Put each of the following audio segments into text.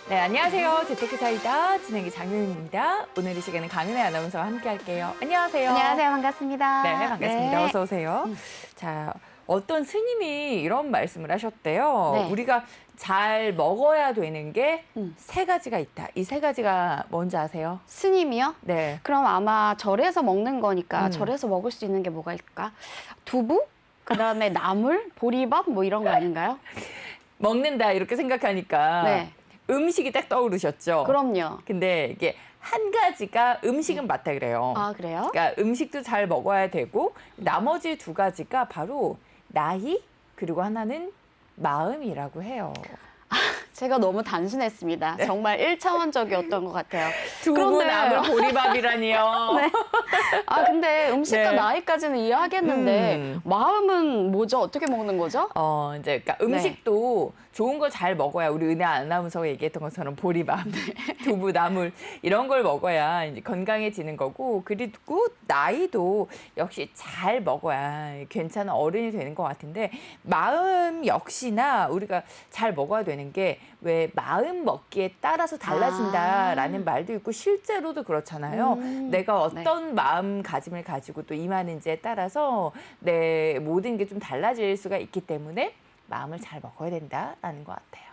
네, 안녕하세요. 재테크사이다 진행의 장윤입니다. 오늘 이 시간은 강은혜 아나운서와 함께 할게요. 안녕하세요. 안녕하세요. 반갑습니다. 네, 반갑습니다. 네. 어서 오세요. 자, 어떤 스님이 이런 말씀을 하셨대요. 네. 우리가 잘 먹어야 되는 게 세 음. 가지가 있다. 이 세 가지가 뭔지 아세요? 스님이요? 네. 그럼 아마 절에서 먹는 거니까 음. 절에서 먹을 수 있는 게 뭐가 있을까? 두부? 그다음에 나물? 보리밥? 뭐 이런 거 아닌가요? 먹는다 이렇게 생각하니까 네. 음식이 딱 떠오르셨죠? 그럼요. 근데 이게 한 가지가 음식은 맞다 그래요. 아, 그래요? 그러니까 음식도 잘 먹어야 되고 나머지 두 가지가 바로 나이 그리고 하나는 마음이라고 해요. 제가 너무 단순했습니다. 네. 정말 1차원적이었던 것 같아요. 두부, 그런데- 나물, 보리밥이라니요. 네. 아, 근데 음식과 네. 나이까지는 이해하겠는데 음. 마음은 뭐죠? 어떻게 먹는 거죠? 이제 그러니까 음식도 좋은 걸 잘 먹어야 우리 은혜 아나운서가 얘기했던 것처럼 보리밥, 두부, 나물 이런 걸 먹어야 이제 건강해지는 거고 그리고 나이도 역시 잘 먹어야 괜찮은 어른이 되는 것 같은데 마음 역시나 우리가 잘 먹어야 되는 게 왜 마음 먹기에 따라서 달라진다라는 말도 있고 실제로도 그렇잖아요. 내가 어떤 마음가짐을 가지고 또 임하는지에 따라서 내 모든 게 좀 달라질 수가 있기 때문에 마음을 잘 먹어야 된다라는 것 같아요.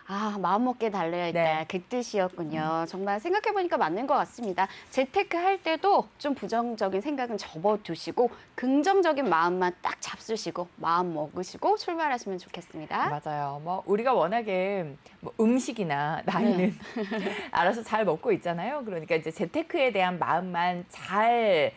아, 마음 먹기에 달려야 있다. 네. 그 뜻이었군요. 정말 생각해보니까 맞는 것 같습니다. 재테크 할 때도 좀 부정적인 생각은 접어두시고 긍정적인 마음만 딱 잡수시고 마음 먹으시고 출발하시면 좋겠습니다. 맞아요. 뭐 우리가 워낙에 뭐 음식이나 나이는 알아서 잘 먹고 있잖아요. 그러니까 이제 재테크에 대한 마음만 잘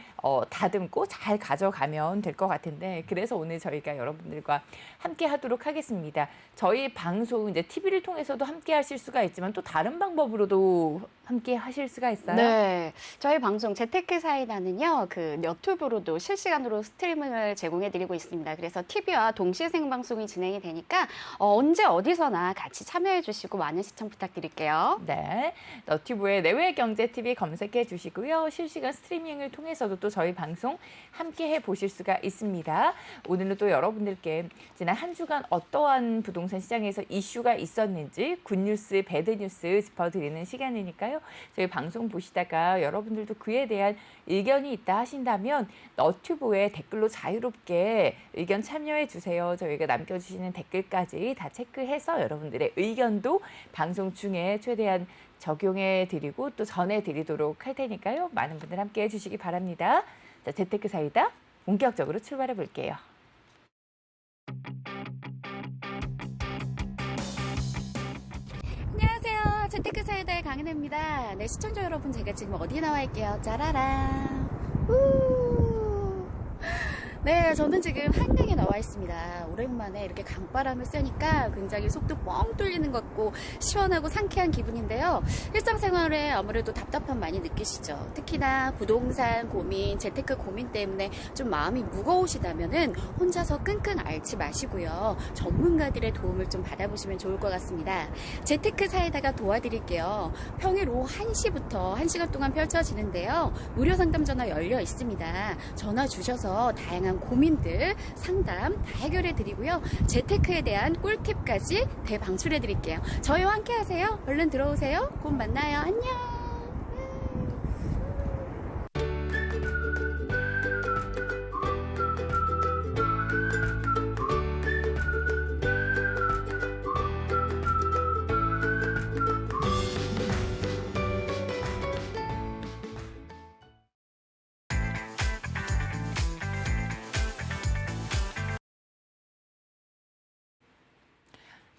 다듬고 잘 가져가면 될 것 같은데 그래서 오늘 저희가 여러분들과 함께 하도록 하겠습니다. 저희 방송 이제 TV를 통해서도 함께 하실 수가 있지만 또 다른 방법으로도 함께 하실 수가 있어요. 네, 저희 방송 재테크 사이다는요, 그 유튜브로도 실시간으로 스트리밍을 제공해드리고 있습니다. 그래서 TV와 동시 생방송이 진행이 되니까 언제 어디서나 같이 참여해주시고 많은 시청 부탁드릴게요. 네, 너튜브에 내외경제TV 검색해 주시고요. 실시간 스트리밍을 통해서도 또 저희 방송 함께 해보실 수가 있습니다. 오늘은 또 여러분들께 지난 한 주간 어떠한 부동산 시장에서 이슈가 있었는지 굿뉴스, 배드뉴스 짚어드리는 시간이니까요. 저희 방송 보시다가 여러분들도 그에 대한 의견이 있다 하신다면 너튜브에 댓글로 자유롭게 의견 참여해 주세요. 저희가 남겨주시는 댓글까지 다 체크해서 여러분들의 의견도 방송 중에 최대한 적용해 드리고 또 전해 드리도록 할 테니까요. 많은 분들 함께 해주시기 바랍니다. 자, 재테크 사이다 본격적으로 출발해 볼게요. 안녕하세요. 재테크 사이다의 강은혜입니다. 네, 시청자 여러분, 제가 지금 어디 나와 있게요? 짜라란. 네, 저는 지금 한강에 나와 있습니다. 오랜만에 이렇게 강바람을 쐬니까 굉장히 속도 뻥 뚫리는 것 같고 시원하고 상쾌한 기분인데요. 일상생활에 아무래도 답답함 많이 느끼시죠? 특히나 부동산 고민, 재테크 고민 때문에 좀 마음이 무거우시다면은 혼자서 끙끙 앓지 마시고요. 전문가들의 도움을 좀 받아보시면 좋을 것 같습니다. 재테크 사이다가 도와드릴게요. 평일 오후 1시부터 1시간 동안 펼쳐지는데요. 무료 상담 전화 열려 있습니다. 전화 주셔서 다양한 고민들, 상담 다 해결해 드리고요. 재테크에 대한 꿀팁까지 대방출해 드릴게요. 저희와 함께 하세요. 얼른 들어오세요. 곧 만나요. 안녕.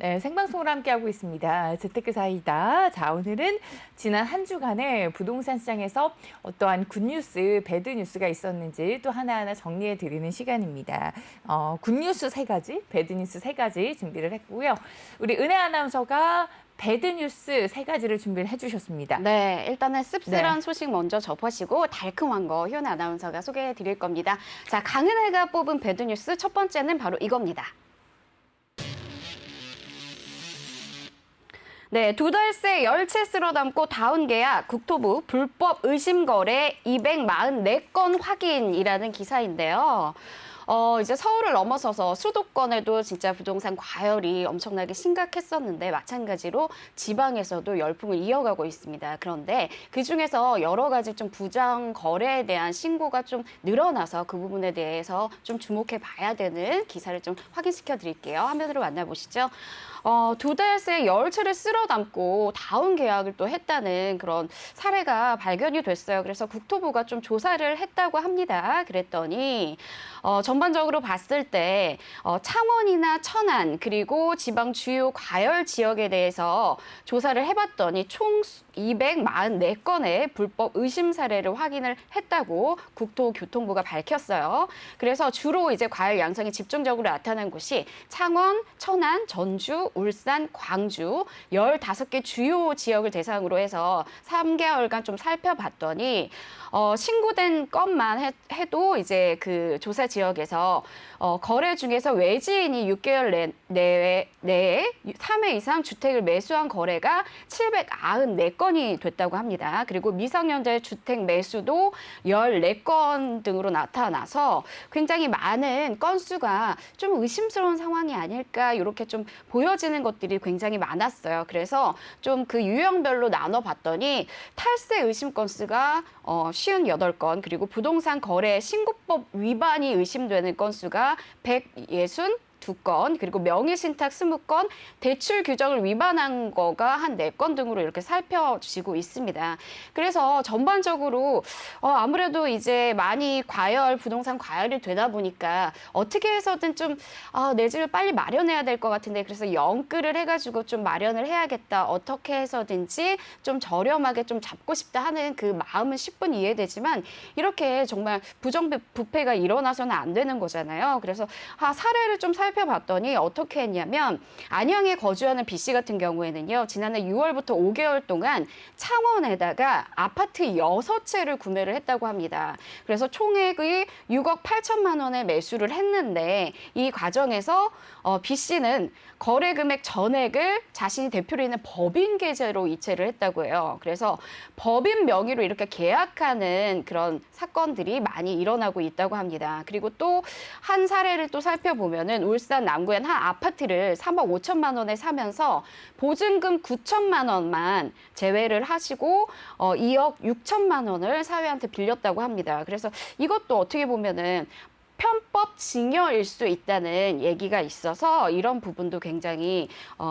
네, 생방송으로 함께하고 있습니다. 재테크 사이다. 자, 오늘은 지난 한 주간의 부동산 시장에서 어떠한 굿뉴스, 배드뉴스가 있었는지 또 하나하나 정리해 드리는 시간입니다. 굿뉴스 3가지, 배드뉴스 3가지 준비를 했고요. 우리 은혜 아나운서가 배드뉴스 3가지를 준비를 해주셨습니다. 네, 일단은 씁쓸한 소식 먼저 접하시고 달콤한 거 효은 아나운서가 소개해 드릴 겁니다. 자, 강은혜가 뽑은 배드뉴스 첫 번째는 바로 이겁니다. 네, 2달 새 열채 쓸어 담고 다운 계약, 국토부 불법 의심 거래 244건 확인이라는 기사인데요. 이제 서울을 넘어서서 수도권에도 진짜 부동산 과열이 엄청나게 심각했었는데 마찬가지로 지방에서도 열풍을 이어가고 있습니다. 그런데 그중에서 여러 가지 좀 부정 거래에 대한 신고가 좀 늘어나서 그 부분에 대해서 좀 주목해 봐야 되는 기사를 좀 확인시켜 드릴게요. 화면으로 만나보시죠. 2달 새 열차를 쓸어 담고 다운 계약을 또 했다는 그런 사례가 발견이 됐어요. 그래서 국토부가 좀 조사를 했다고 합니다. 그랬더니 전반적으로 봤을 때 창원이나 천안 그리고 지방 주요 과열 지역에 대해서 조사를 해봤더니 총 244건의 불법 의심 사례를 확인을 했다고 국토교통부가 밝혔어요. 그래서 주로 이제 과열 양상이 집중적으로 나타난 곳이 창원, 천안, 전주, 울산, 광주 15개 주요 지역을 대상으로 해서 3개월간 좀 살펴봤더니 신고된 건만 해도 이제 그 조사 지역에서 거래 중에서 외지인이 6개월 내에 3회 이상 주택을 매수한 거래가 794건이 됐다고 합니다. 그리고 미성년자의 주택 매수도 14건 등으로 나타나서 굉장히 많은 건수가 좀 의심스러운 상황이 아닐까 이렇게 좀 보여지는 것들이 굉장히 많았어요. 그래서 좀 그 유형별로 나눠봤더니 탈세 의심 건수가 58건, 그리고 부동산 거래 신고법 위반이 의심되는 건수가 162건, 그리고 명의신탁 20건, 대출 규정을 위반한 거가 한 4건 등으로 이렇게 살펴지고 있습니다. 그래서 전반적으로 아무래도 이제 많이 부동산 과열이 되다 보니까 어떻게 해서든 좀 내 집을 빨리 마련해야 될 것 같은데 그래서 영끌을 해가지고 좀 마련을 해야겠다. 어떻게 해서든지 좀 저렴하게 좀 잡고 싶다 하는 그 마음은 10분 이해되지만 이렇게 정말 부정부패가 일어나서는 안 되는 거잖아요. 그래서 사례를 좀 살펴봤더니 어떻게 했냐면 안양에 거주하는 B 씨 같은 경우에는요. 지난해 6월부터 5개월 동안 창원에다가 아파트 6채를 구매를 했다고 합니다. 그래서 총액이 6억 8천만 원에 매수를 했는데 이 과정에서 B 씨는 거래 금액 전액을 자신이 대표로 있는 법인 계좌로 이체를 했다고 해요. 그래서 법인 명의로 이렇게 계약하는 그런 사건들이 많이 일어나고 있다고 합니다. 그리고 또 한 사례를 또 살펴보면은 울산 남구의 한 아파트를 3억 5천만 원에 사면서 보증금 9천만 원만 제외를 하시고 2억 6천만 원을 사회한테 빌렸다고 합니다. 그래서 이것도 어떻게 보면은 편법 증여일 수 있다는 얘기가 있어서 이런 부분도 굉장히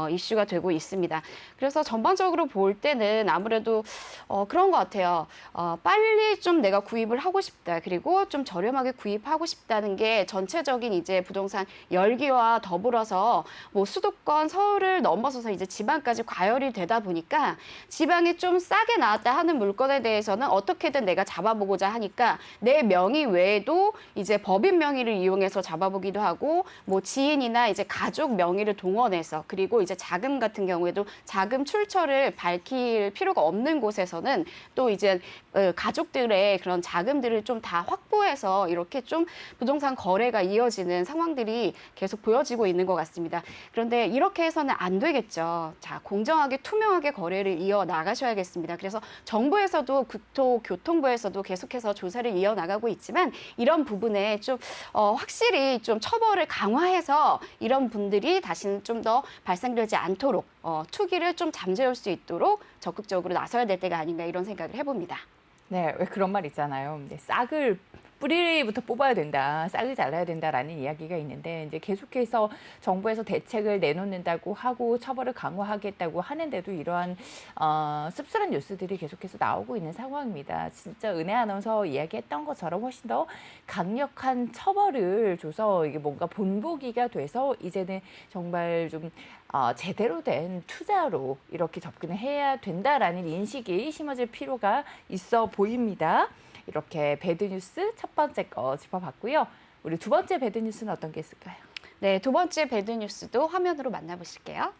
이슈가 되고 있습니다. 그래서 전반적으로 볼 때는 아무래도 그런 것 같아요. 빨리 좀 내가 구입을 하고 싶다. 그리고 좀 저렴하게 구입하고 싶다는 게 전체적인 이제 부동산 열기와 더불어서 뭐 수도권 서울을 넘어서서 이제 지방까지 과열이 되다 보니까 지방이 좀 싸게 나왔다 하는 물건에 대해서는 어떻게든 내가 잡아보고자 하니까 내 명의 외에도 이제 법인 명의를 이용해서 잡아보기도 하고 뭐 지인이나 이제 가족 명의를 동원해서 그리고 이제 자금 같은 경우에도 자금 출처를 밝힐 필요가 없는 곳에서는 또 이제 가족들의 그런 자금들을 좀 다 확보해서 이렇게 좀 부동산 거래가 이어지는 상황들이 계속 보여지고 있는 것 같습니다. 그런데 이렇게 해서는 안 되겠죠. 자, 공정하게 투명하게 거래를 이어 나가셔야겠습니다. 그래서 정부에서도 국토교통부에서도 계속해서 조사를 이어 나가고 있지만 이런 부분에 좀 확실히 좀 처벌을 강화해서 이런 분들이 다시는 좀 더 발생되지 않도록 투기를 좀 잠재울 수 있도록 적극적으로 나서야 될 때가 아닌가 이런 생각을 해봅니다. 네, 왜 그런 말 있잖아요. 이제 싹을 뿌리부터 뽑아야 된다, 싹을 잘라야 된다라는 이야기가 있는데 이제 계속해서 정부에서 대책을 내놓는다고 하고 처벌을 강화하겠다고 하는데도 이러한 씁쓸한 뉴스들이 계속해서 나오고 있는 상황입니다. 진짜 은혜 아나운서 이야기했던 것처럼 훨씬 더 강력한 처벌을 줘서 이게 뭔가 본보기가 돼서 이제는 정말 좀 제대로 된 투자로 이렇게 접근을 해야 된다라는 인식이 심어질 필요가 있어 보입니다. 이렇게 배드뉴스 첫 번째 거 짚어봤고요. 우리 두 번째 배드뉴스는 어떤 게 있을까요? 네, 두 번째 배드뉴스도 화면으로 만나보실게요.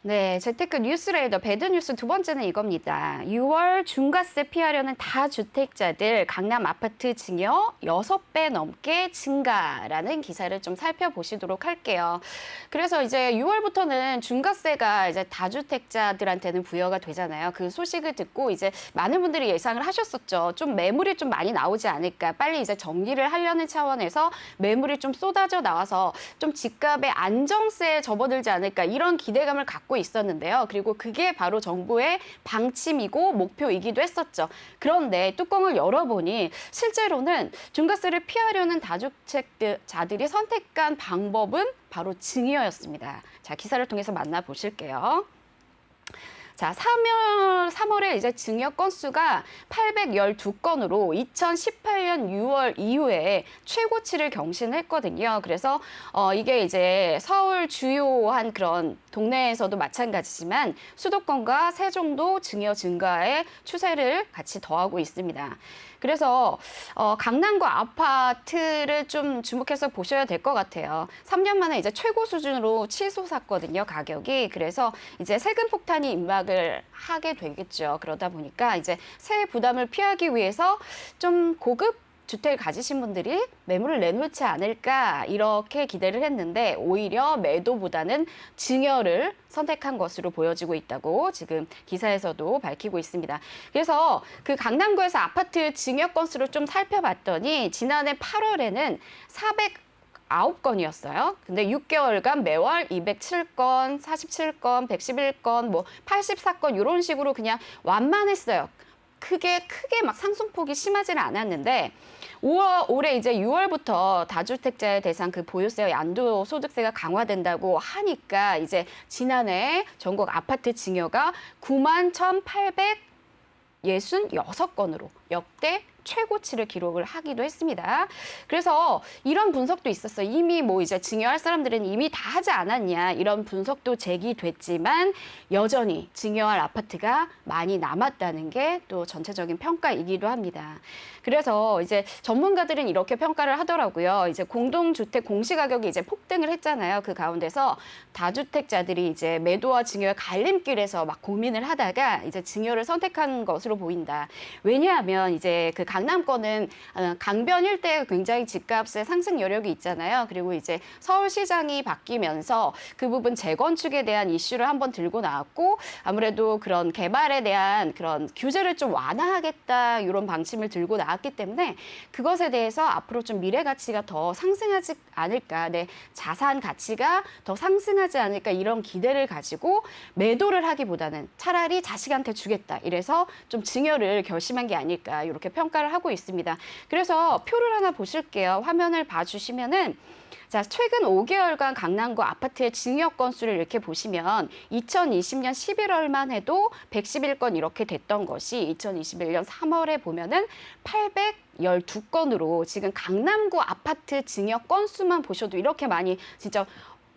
네, 재테크 뉴스레이더 배드뉴스 두 번째는 이겁니다. 6월 중과세 피하려는 다주택자들 강남 아파트 증여 6배 넘게 증가라는 기사를 좀 살펴보시도록 할게요. 그래서 이제 6월부터는 중과세가 이제 다주택자들한테는 부여가 되잖아요. 그 소식을 듣고 이제 많은 분들이 예상을 하셨었죠. 좀 매물이 좀 많이 나오지 않을까. 빨리 이제 정리를 하려는 차원에서 매물이 좀 쏟아져 나와서 좀 집값의 안정세에 접어들지 않을까. 이런 기대감을 갖고 있었는데요. 그리고 그게 바로 정부의 방침이고 목표이기도 했었죠. 그런데 뚜껑을 열어보니 실제로는 중과세를 피하려는 다주택자들이 선택한 방법은 바로 증여였습니다. 자, 기사를 통해서 만나보실게요. 자, 3월에 이제 증여 건수가 812건으로 2018년 6월 이후에 최고치를 경신했거든요. 그래서 이게 이제 서울 주요한 그런 동네에서도 마찬가지지만 수도권과 세종도 증여 증가의 추세를 같이 더하고 있습니다. 그래서 강남구 아파트를 좀 주목해서 보셔야 될 것 같아요. 3년 만에 이제 최고 수준으로 치솟았거든요, 가격이. 그래서 이제 세금 폭탄이 임박을 하게 되겠죠. 그러다 보니까 이제 세액 부담을 피하기 위해서 좀 고급 주택을 가지신 분들이 매물을 내놓지 않을까 이렇게 기대를 했는데 오히려 매도보다는 증여를 선택한 것으로 보여지고 있다고 지금 기사에서도 밝히고 있습니다. 그래서 그 강남구에서 아파트 증여 건수를 좀 살펴봤더니 지난해 8월에는 409건이었어요. 근데 6개월간 매월 207건, 47건, 111건, 뭐 84건 이런 식으로 그냥 완만했어요. 크게 막 상승폭이 심하지는 않았는데 올해 이제 6월부터 다주택자의 대상 그 보유세와 양도소득세가 강화된다고 하니까 이제 지난해 전국 아파트 증여가 91,866건으로 역대 최고치를 기록을 하기도 했습니다. 그래서 이런 분석도 있었어요. 이미 뭐 이제 증여할 사람들은 이미 다 하지 않았냐 이런 분석도 제기됐지만 여전히 증여할 아파트가 많이 남았다는 게 또 전체적인 평가이기도 합니다. 그래서 이제 전문가들은 이렇게 평가를 하더라고요. 이제 공동주택 공시가격이 이제 폭등을 했잖아요. 그 가운데서 다주택자들이 이제 매도와 증여의 갈림길에서 막 고민을 하다가 이제 증여를 선택한 것으로 보인다. 왜냐하면 이제 그 강남권은 강변 일대에 굉장히 집값의 상승 여력이 있잖아요. 그리고 이제 서울시장이 바뀌면서 그 부분 재건축에 대한 이슈를 한번 들고 나왔고 아무래도 그런 개발에 대한 그런 규제를 좀 완화하겠다 이런 방침을 들고 나왔기 때문에 그것에 대해서 앞으로 좀 미래 가치가 더 상승하지 않을까, 내 자산 가치가 더 상승하지 않을까 이런 기대를 가지고 매도를 하기보다는 차라리 자식한테 주겠다 이래서 좀 증여를 결심한 게 아닐까 이렇게 평가를 하고 있습니다. 그래서 표를 하나 보실게요. 화면을 봐주시면은 자, 최근 5개월간 강남구 아파트의 증여 건수를 이렇게 보시면 2020년 11월만 해도 111건 이렇게 됐던 것이 2021년 3월에 보면은 812건으로 지금 강남구 아파트 증여 건수만 보셔도 이렇게 많이 진짜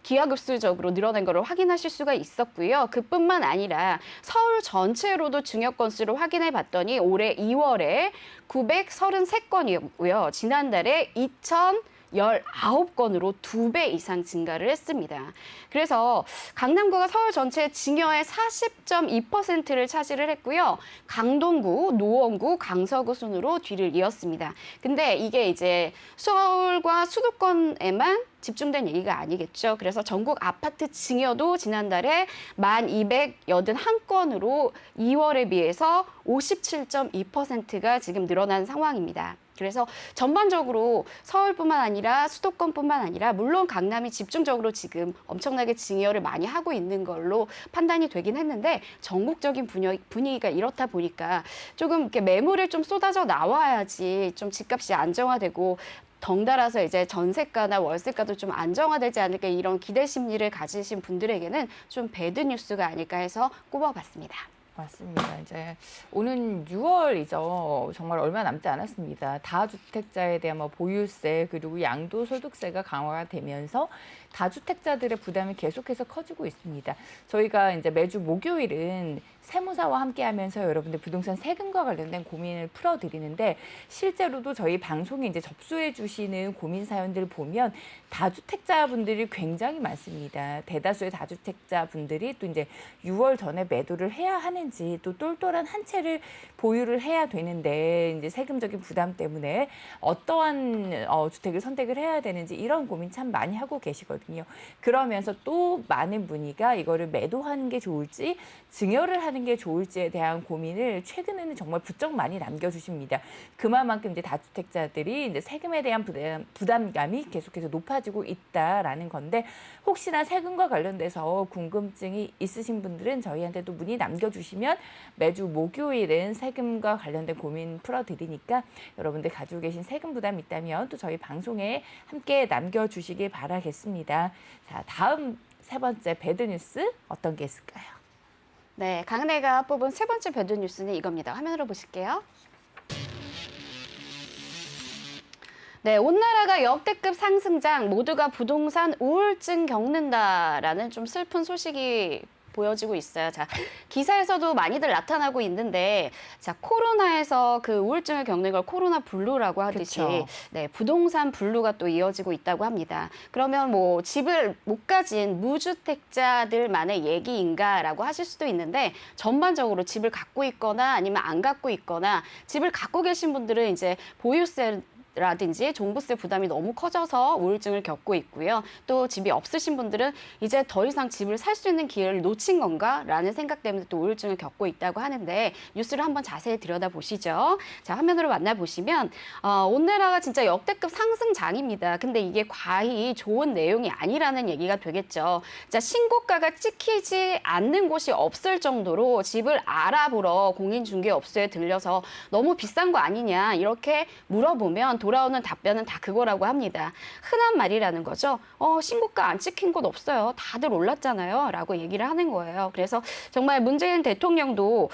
기하급수적으로 늘어난 것을 확인하실 수가 있었고요. 그뿐만 아니라 서울 전체로도 증여 건수를 확인해 봤더니 올해 2월에 933건이었고요. 지난달에 2,019건으로 2배 이상 증가를 했습니다. 그래서 강남구가 서울 전체의 증여의 40.2%를 차지를 했고요. 강동구, 노원구, 강서구 순으로 뒤를 이었습니다. 근데 이게 이제 서울과 수도권에만 집중된 얘기가 아니겠죠. 그래서 전국 아파트 증여도 지난달에 1,281건으로 2월에 비해서 57.2%가 지금 늘어난 상황입니다. 그래서 전반적으로 서울뿐만 아니라 수도권뿐만 아니라 물론 강남이 집중적으로 지금 엄청나게 증여를 많이 하고 있는 걸로 판단이 되긴 했는데 전국적인 분위기가 이렇다 보니까 조금 이렇게 매물을 좀 쏟아져 나와야지 좀 집값이 안정화되고 덩달아서 이제 전세가나 월세가도 좀 안정화되지 않을까 이런 기대 심리를 가지신 분들에게는 좀 배드 뉴스가 아닐까 해서 꼽아봤습니다. 맞습니다. 이제 오는 6월이죠. 정말 얼마 남지 않았습니다. 다주택자에 대한 보유세 그리고 양도소득세가 강화가 되면서 다주택자들의 부담이 계속해서 커지고 있습니다. 저희가 이제 매주 목요일은 세무사와 함께하면서 여러분들 부동산 세금과 관련된 고민을 풀어드리는데 실제로도 저희 방송에 이제 접수해 주시는 고민 사연들 보면 다주택자분들이 굉장히 많습니다. 대다수의 다주택자분들이 또 이제 6월 전에 매도를 해야 하는지 또 똘똘한 한 채를 보유를 해야 되는데 이제 세금적인 부담 때문에 어떠한 주택을 선택을 해야 되는지 이런 고민 참 많이 하고 계시거든요. 그러면서 또 많은 문의가 이거를 매도하는 게 좋을지 증여를 하는 게 좋을지에 대한 고민을 최근에는 정말 부쩍 많이 남겨주십니다. 그만큼 이제 다주택자들이 이제 세금에 대한 부담감이 계속해서 높아지고 있다라는 건데 혹시나 세금과 관련돼서 궁금증이 있으신 분들은 저희한테 또 문의 남겨주시면 매주 목요일은 세금과 관련된 고민 풀어드리니까 여러분들 가지고 계신 세금 부담 있다면 또 저희 방송에 함께 남겨주시길 바라겠습니다. 자, 다음 세 번째 배드뉴스 어떤 게 있을까요? 네, 강은혜가 뽑은 세 번째 배드 뉴스는 이겁니다. 화면으로 보실게요. 네, 온 나라가 역대급 상승장, 모두가 부동산 우울증 겪는다라는 좀 슬픈 소식이 보여지고 있어요. 자, 기사에서도 많이들 나타나고 있는데, 자, 코로나에서 그 우울증을 겪는 걸 코로나 블루라고 하듯이, 그쵸. 네, 부동산 블루가 또 이어지고 있다고 합니다. 그러면 뭐 집을 못 가진 무주택자들만의 얘기인가라고 하실 수도 있는데, 전반적으로 집을 갖고 있거나 아니면 안 갖고 있거나, 집을 갖고 계신 분들은 이제 보유세 라든지 종부세 부담이 너무 커져서 우울증을 겪고 있고요. 또 집이 없으신 분들은 이제 더 이상 집을 살 수 있는 기회를 놓친 건가라는 생각 때문에 또 우울증을 겪고 있다고 하는데 뉴스를 한번 자세히 들여다보시죠. 자, 화면으로 만나보시면 온 나라가 진짜 역대급 상승장입니다. 근데 이게 과히 좋은 내용이 아니라는 얘기가 되겠죠. 자, 신고가가 찍히지 않는 곳이 없을 정도로 집을 알아보러 공인중개업소에 들려서 너무 비싼 거 아니냐 이렇게 물어보면 돌아오는 답변은 다 그거라고 합니다. 흔한 말이라는 거죠. 신고가 안 찍힌 곳 없어요. 다들 올랐잖아요. 라고 얘기를 하는 거예요. 그래서 정말 문재인 대통령도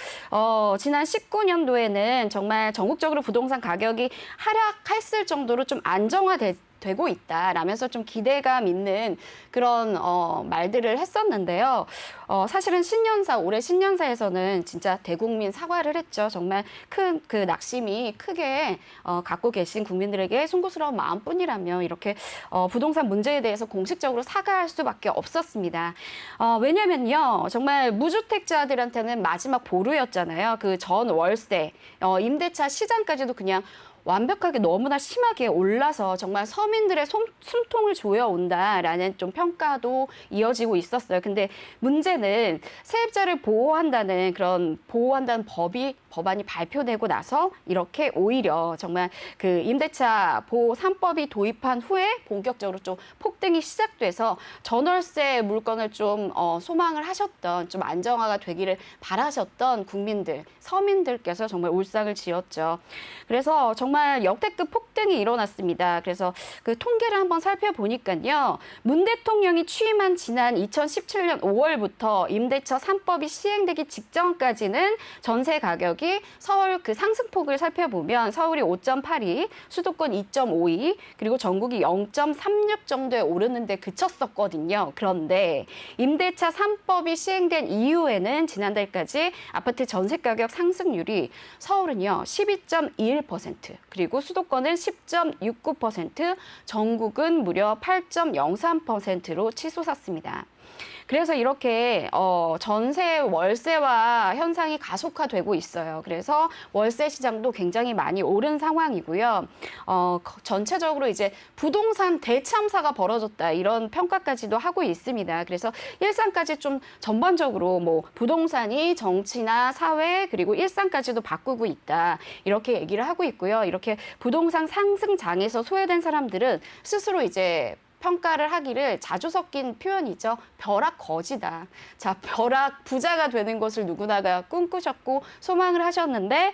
지난 19년도에는 정말 전국적으로 부동산 가격이 하락했을 정도로 좀 안정화되고 있다라면서 좀 기대감 있는 그런 말들을 했었는데요. 사실은 올해 신년사에서는 진짜 대국민 사과를 했죠. 정말 큰 그 낙심이 크게 갖고 계신 국민들에게 송구스러운 마음뿐이라며 이렇게 부동산 문제에 대해서 공식적으로 사과할 수밖에 없었습니다. 왜냐면요. 정말 무주택자들한테는 마지막 보루였잖아요. 그 전 월세, 임대차 시장까지도 그냥 완벽하게 너무나 심하게 올라서 정말 서민들의 숨통을 조여온다라는 좀 평가도 이어지고 있었어요. 근데 문제는 세입자를 보호한다는 법안이 발표되고 나서 이렇게 오히려 정말 그 임대차 보호 3법이 도입한 후에 본격적으로 좀 폭등이 시작돼서 전월세 물건을 좀 소망을 하셨던 좀 안정화가 되기를 바라셨던 서민들께서 정말 울상을 지었죠. 그래서 정말 역대급 폭등이 일어났습니다. 그래서 그 통계를 한번 살펴보니까요. 문 대통령이 취임한 지난 2017년 5월부터 임대차 3법이 시행되기 직전까지는 전세 가격이 서울 그 상승폭을 살펴보면 서울이 5.82, 수도권 2.52, 그리고 전국이 0.36 정도에 오르는데 그쳤었거든요. 그런데 임대차 3법이 시행된 이후에는 지난달까지 아파트 전세 가격 상승률이 서울은요 12.21%, 그리고 수도권은 10.69%, 전국은 무려 8.03%로 치솟았습니다. 그래서 이렇게 전세 월세화 현상이 가속화되고 있어요. 그래서 월세 시장도 굉장히 많이 오른 상황이고요. 전체적으로 이제 부동산 대참사가 벌어졌다 이런 평가까지도 하고 있습니다. 그래서 일상까지 좀 전반적으로 뭐 부동산이 정치나 사회 그리고 일상까지도 바꾸고 있다 이렇게 얘기를 하고 있고요. 이렇게 부동산 상승장에서 소외된 사람들은 스스로 이제 평가를 하기를 자주 섞인 표현이죠. 벼락거지다. 자, 벼락 부자가 되는 것을 누구나가 꿈꾸셨고 소망을 하셨는데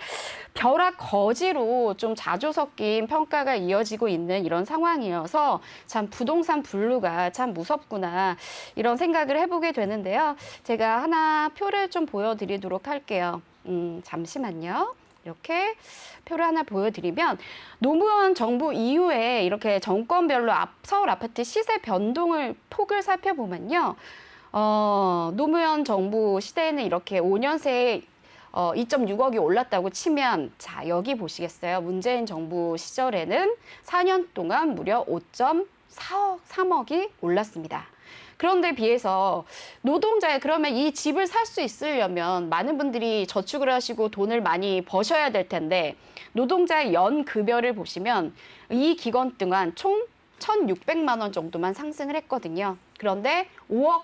벼락거지로 좀 자주 섞인 평가가 이어지고 있는 이런 상황이어서 참 부동산 블루가 참 무섭구나 이런 생각을 해보게 되는데요. 제가 하나 표를 좀 보여드리도록 할게요. 잠시만요. 이렇게 표를 하나 보여드리면 노무현 정부 이후에 이렇게 정권별로 서울 아파트 시세 변동을 폭을 살펴보면요. 노무현 정부 시대에는 이렇게 5년 새에 2.6억이 올랐다고 치면 자 여기 보시겠어요. 문재인 정부 시절에는 4년 동안 무려 5.4억, 3억이 올랐습니다. 그런데 비해서 노동자의 그러면 이 집을 살 수 있으려면 많은 분들이 저축을 하시고 돈을 많이 버셔야 될 텐데 노동자의 연 급여를 보시면 이 기간 동안 총 1,600만 원 정도만 상승을 했거든요. 그런데 5억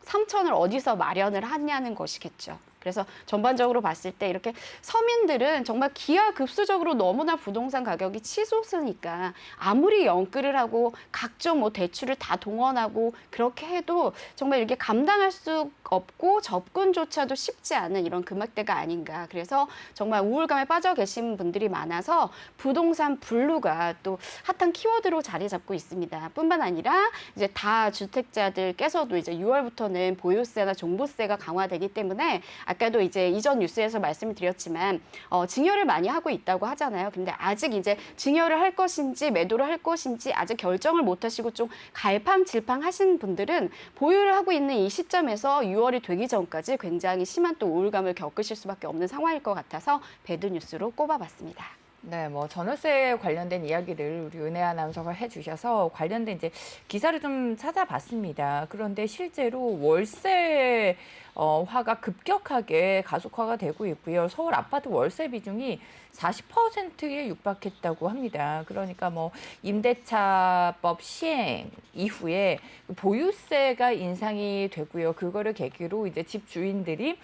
3천을 어디서 마련을 하냐는 것이겠죠. 그래서 전반적으로 봤을 때 이렇게 서민들은 정말 기하급수적으로 너무나 부동산 가격이 치솟으니까 아무리 연끌을 하고 각종 뭐 대출을 다 동원하고 그렇게 해도 정말 이렇게 감당할 수 없고 접근조차도 쉽지 않은 이런 금액대가 아닌가. 그래서 정말 우울감에 빠져 계신 분들이 많아서 부동산 블루가 또 핫한 키워드로 자리 잡고 있습니다. 뿐만 아니라 이제 다주택자들께서도 이제 6월부터는 보유세나 종부세가 강화되기 때문에 아까도 이제 이전 뉴스에서 말씀을 드렸지만 증여를 많이 하고 있다고 하잖아요. 근데 아직 이제 증여를 할 것인지 매도를 할 것인지 아직 결정을 못 하시고 좀 갈팡질팡 하신 분들은 보유를 하고 있는 이 시점에서 6월이 되기 전까지 굉장히 심한 또 우울감을 겪으실 수밖에 없는 상황일 것 같아서 배드 뉴스로 꼽아봤습니다. 네, 뭐 전월세 관련된 이야기를 우리 은혜 아나운서가 해주셔서 관련된 이제 기사를 좀 찾아봤습니다. 그런데 실제로 월세 화가 급격하게 가속화가 되고 있고요. 서울 아파트 월세 비중이 40%에 육박했다고 합니다. 그러니까 뭐 임대차법 시행 이후에 보유세가 인상이 되고요. 그거를 계기로 이제 집 주인들이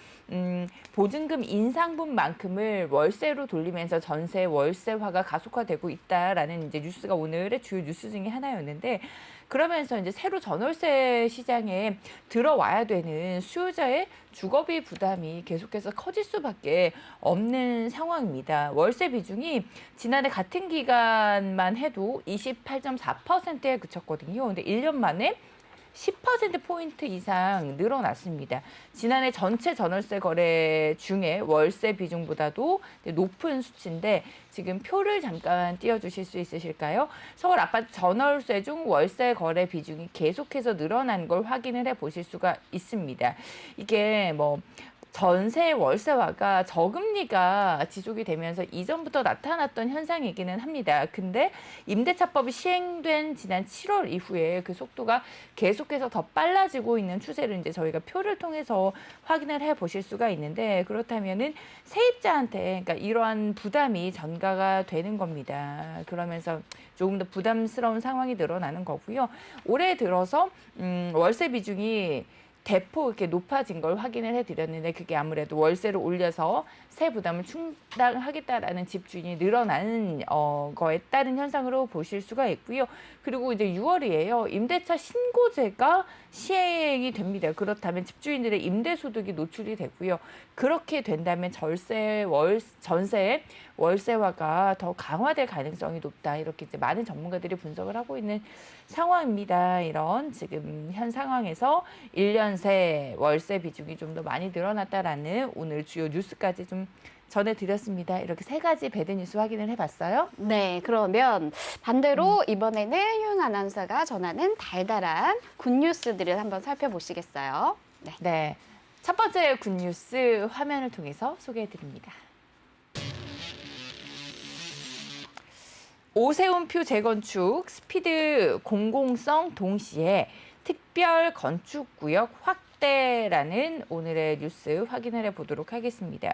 보증금 인상분만큼을 월세로 돌리면서 전세 월세화가 가속화되고 있다라는 이제 뉴스가 오늘의 주요 뉴스 중에 하나였는데 그러면서 이제 새로 전월세 시장에 들어와야 되는 수요자의 주거비 부담이 계속해서 커질 수밖에 없는 상황입니다. 월세 비중이 지난해 같은 기간만 해도 28.4%에 그쳤거든요. 근데 1년 만에 10%포인트 이상 늘어났습니다. 지난해 전체 전월세 거래 중에 월세 비중보다도 높은 수치인데 지금 표를 잠깐 띄워주실 수 있으실까요? 서울 아파트 전월세 중 월세 거래 비중이 계속해서 늘어난 걸 확인을 해보실 수가 있습니다. 이게 뭐 전세 월세화가 저금리가 지속이 되면서 이전부터 나타났던 현상이기는 합니다. 근데 임대차법이 시행된 지난 7월 이후에 그 속도가 계속해서 더 빨라지고 있는 추세를 이제 저희가 표를 통해서 확인을 해 보실 수가 있는데 그렇다면은 세입자한테 그러니까 이러한 부담이 전가가 되는 겁니다. 그러면서 조금 더 부담스러운 상황이 늘어나는 거고요. 올해 들어서 월세 비중이 대폭 이렇게 높아진 걸 확인을 해드렸는데 그게 아무래도 월세를 올려서 세 부담을 충당하겠다라는 집주인이 늘어나는 거에 따른 현상으로 보실 수가 있고요. 그리고 이제 6월이에요. 임대차 신고제가 시행이 됩니다. 그렇다면 집주인들의 임대소득이 노출이 되고요. 그렇게 된다면 전세 월세화가 더 강화될 가능성이 높다. 이렇게 이제 많은 전문가들이 분석을 하고 있는 상황입니다. 이런 지금 현 상황에서 1년 새 월세 비중이 좀 더 많이 늘어났다라는 오늘 주요 뉴스까지 좀 전해드렸습니다. 이렇게 세 가지 배드 뉴스 확인을 해봤어요. 네, 그러면 반대로 이번에는 효영 아나운서가 전하는 달달한 굿뉴스들을 한번 살펴보시겠어요? 네. 네, 첫 번째 굿뉴스 화면을 통해서 소개해드립니다. 오세훈표 재건축 스피드 공공성 동시에 특별 건축구역 확대라는 오늘의 뉴스 확인을 해보도록 하겠습니다.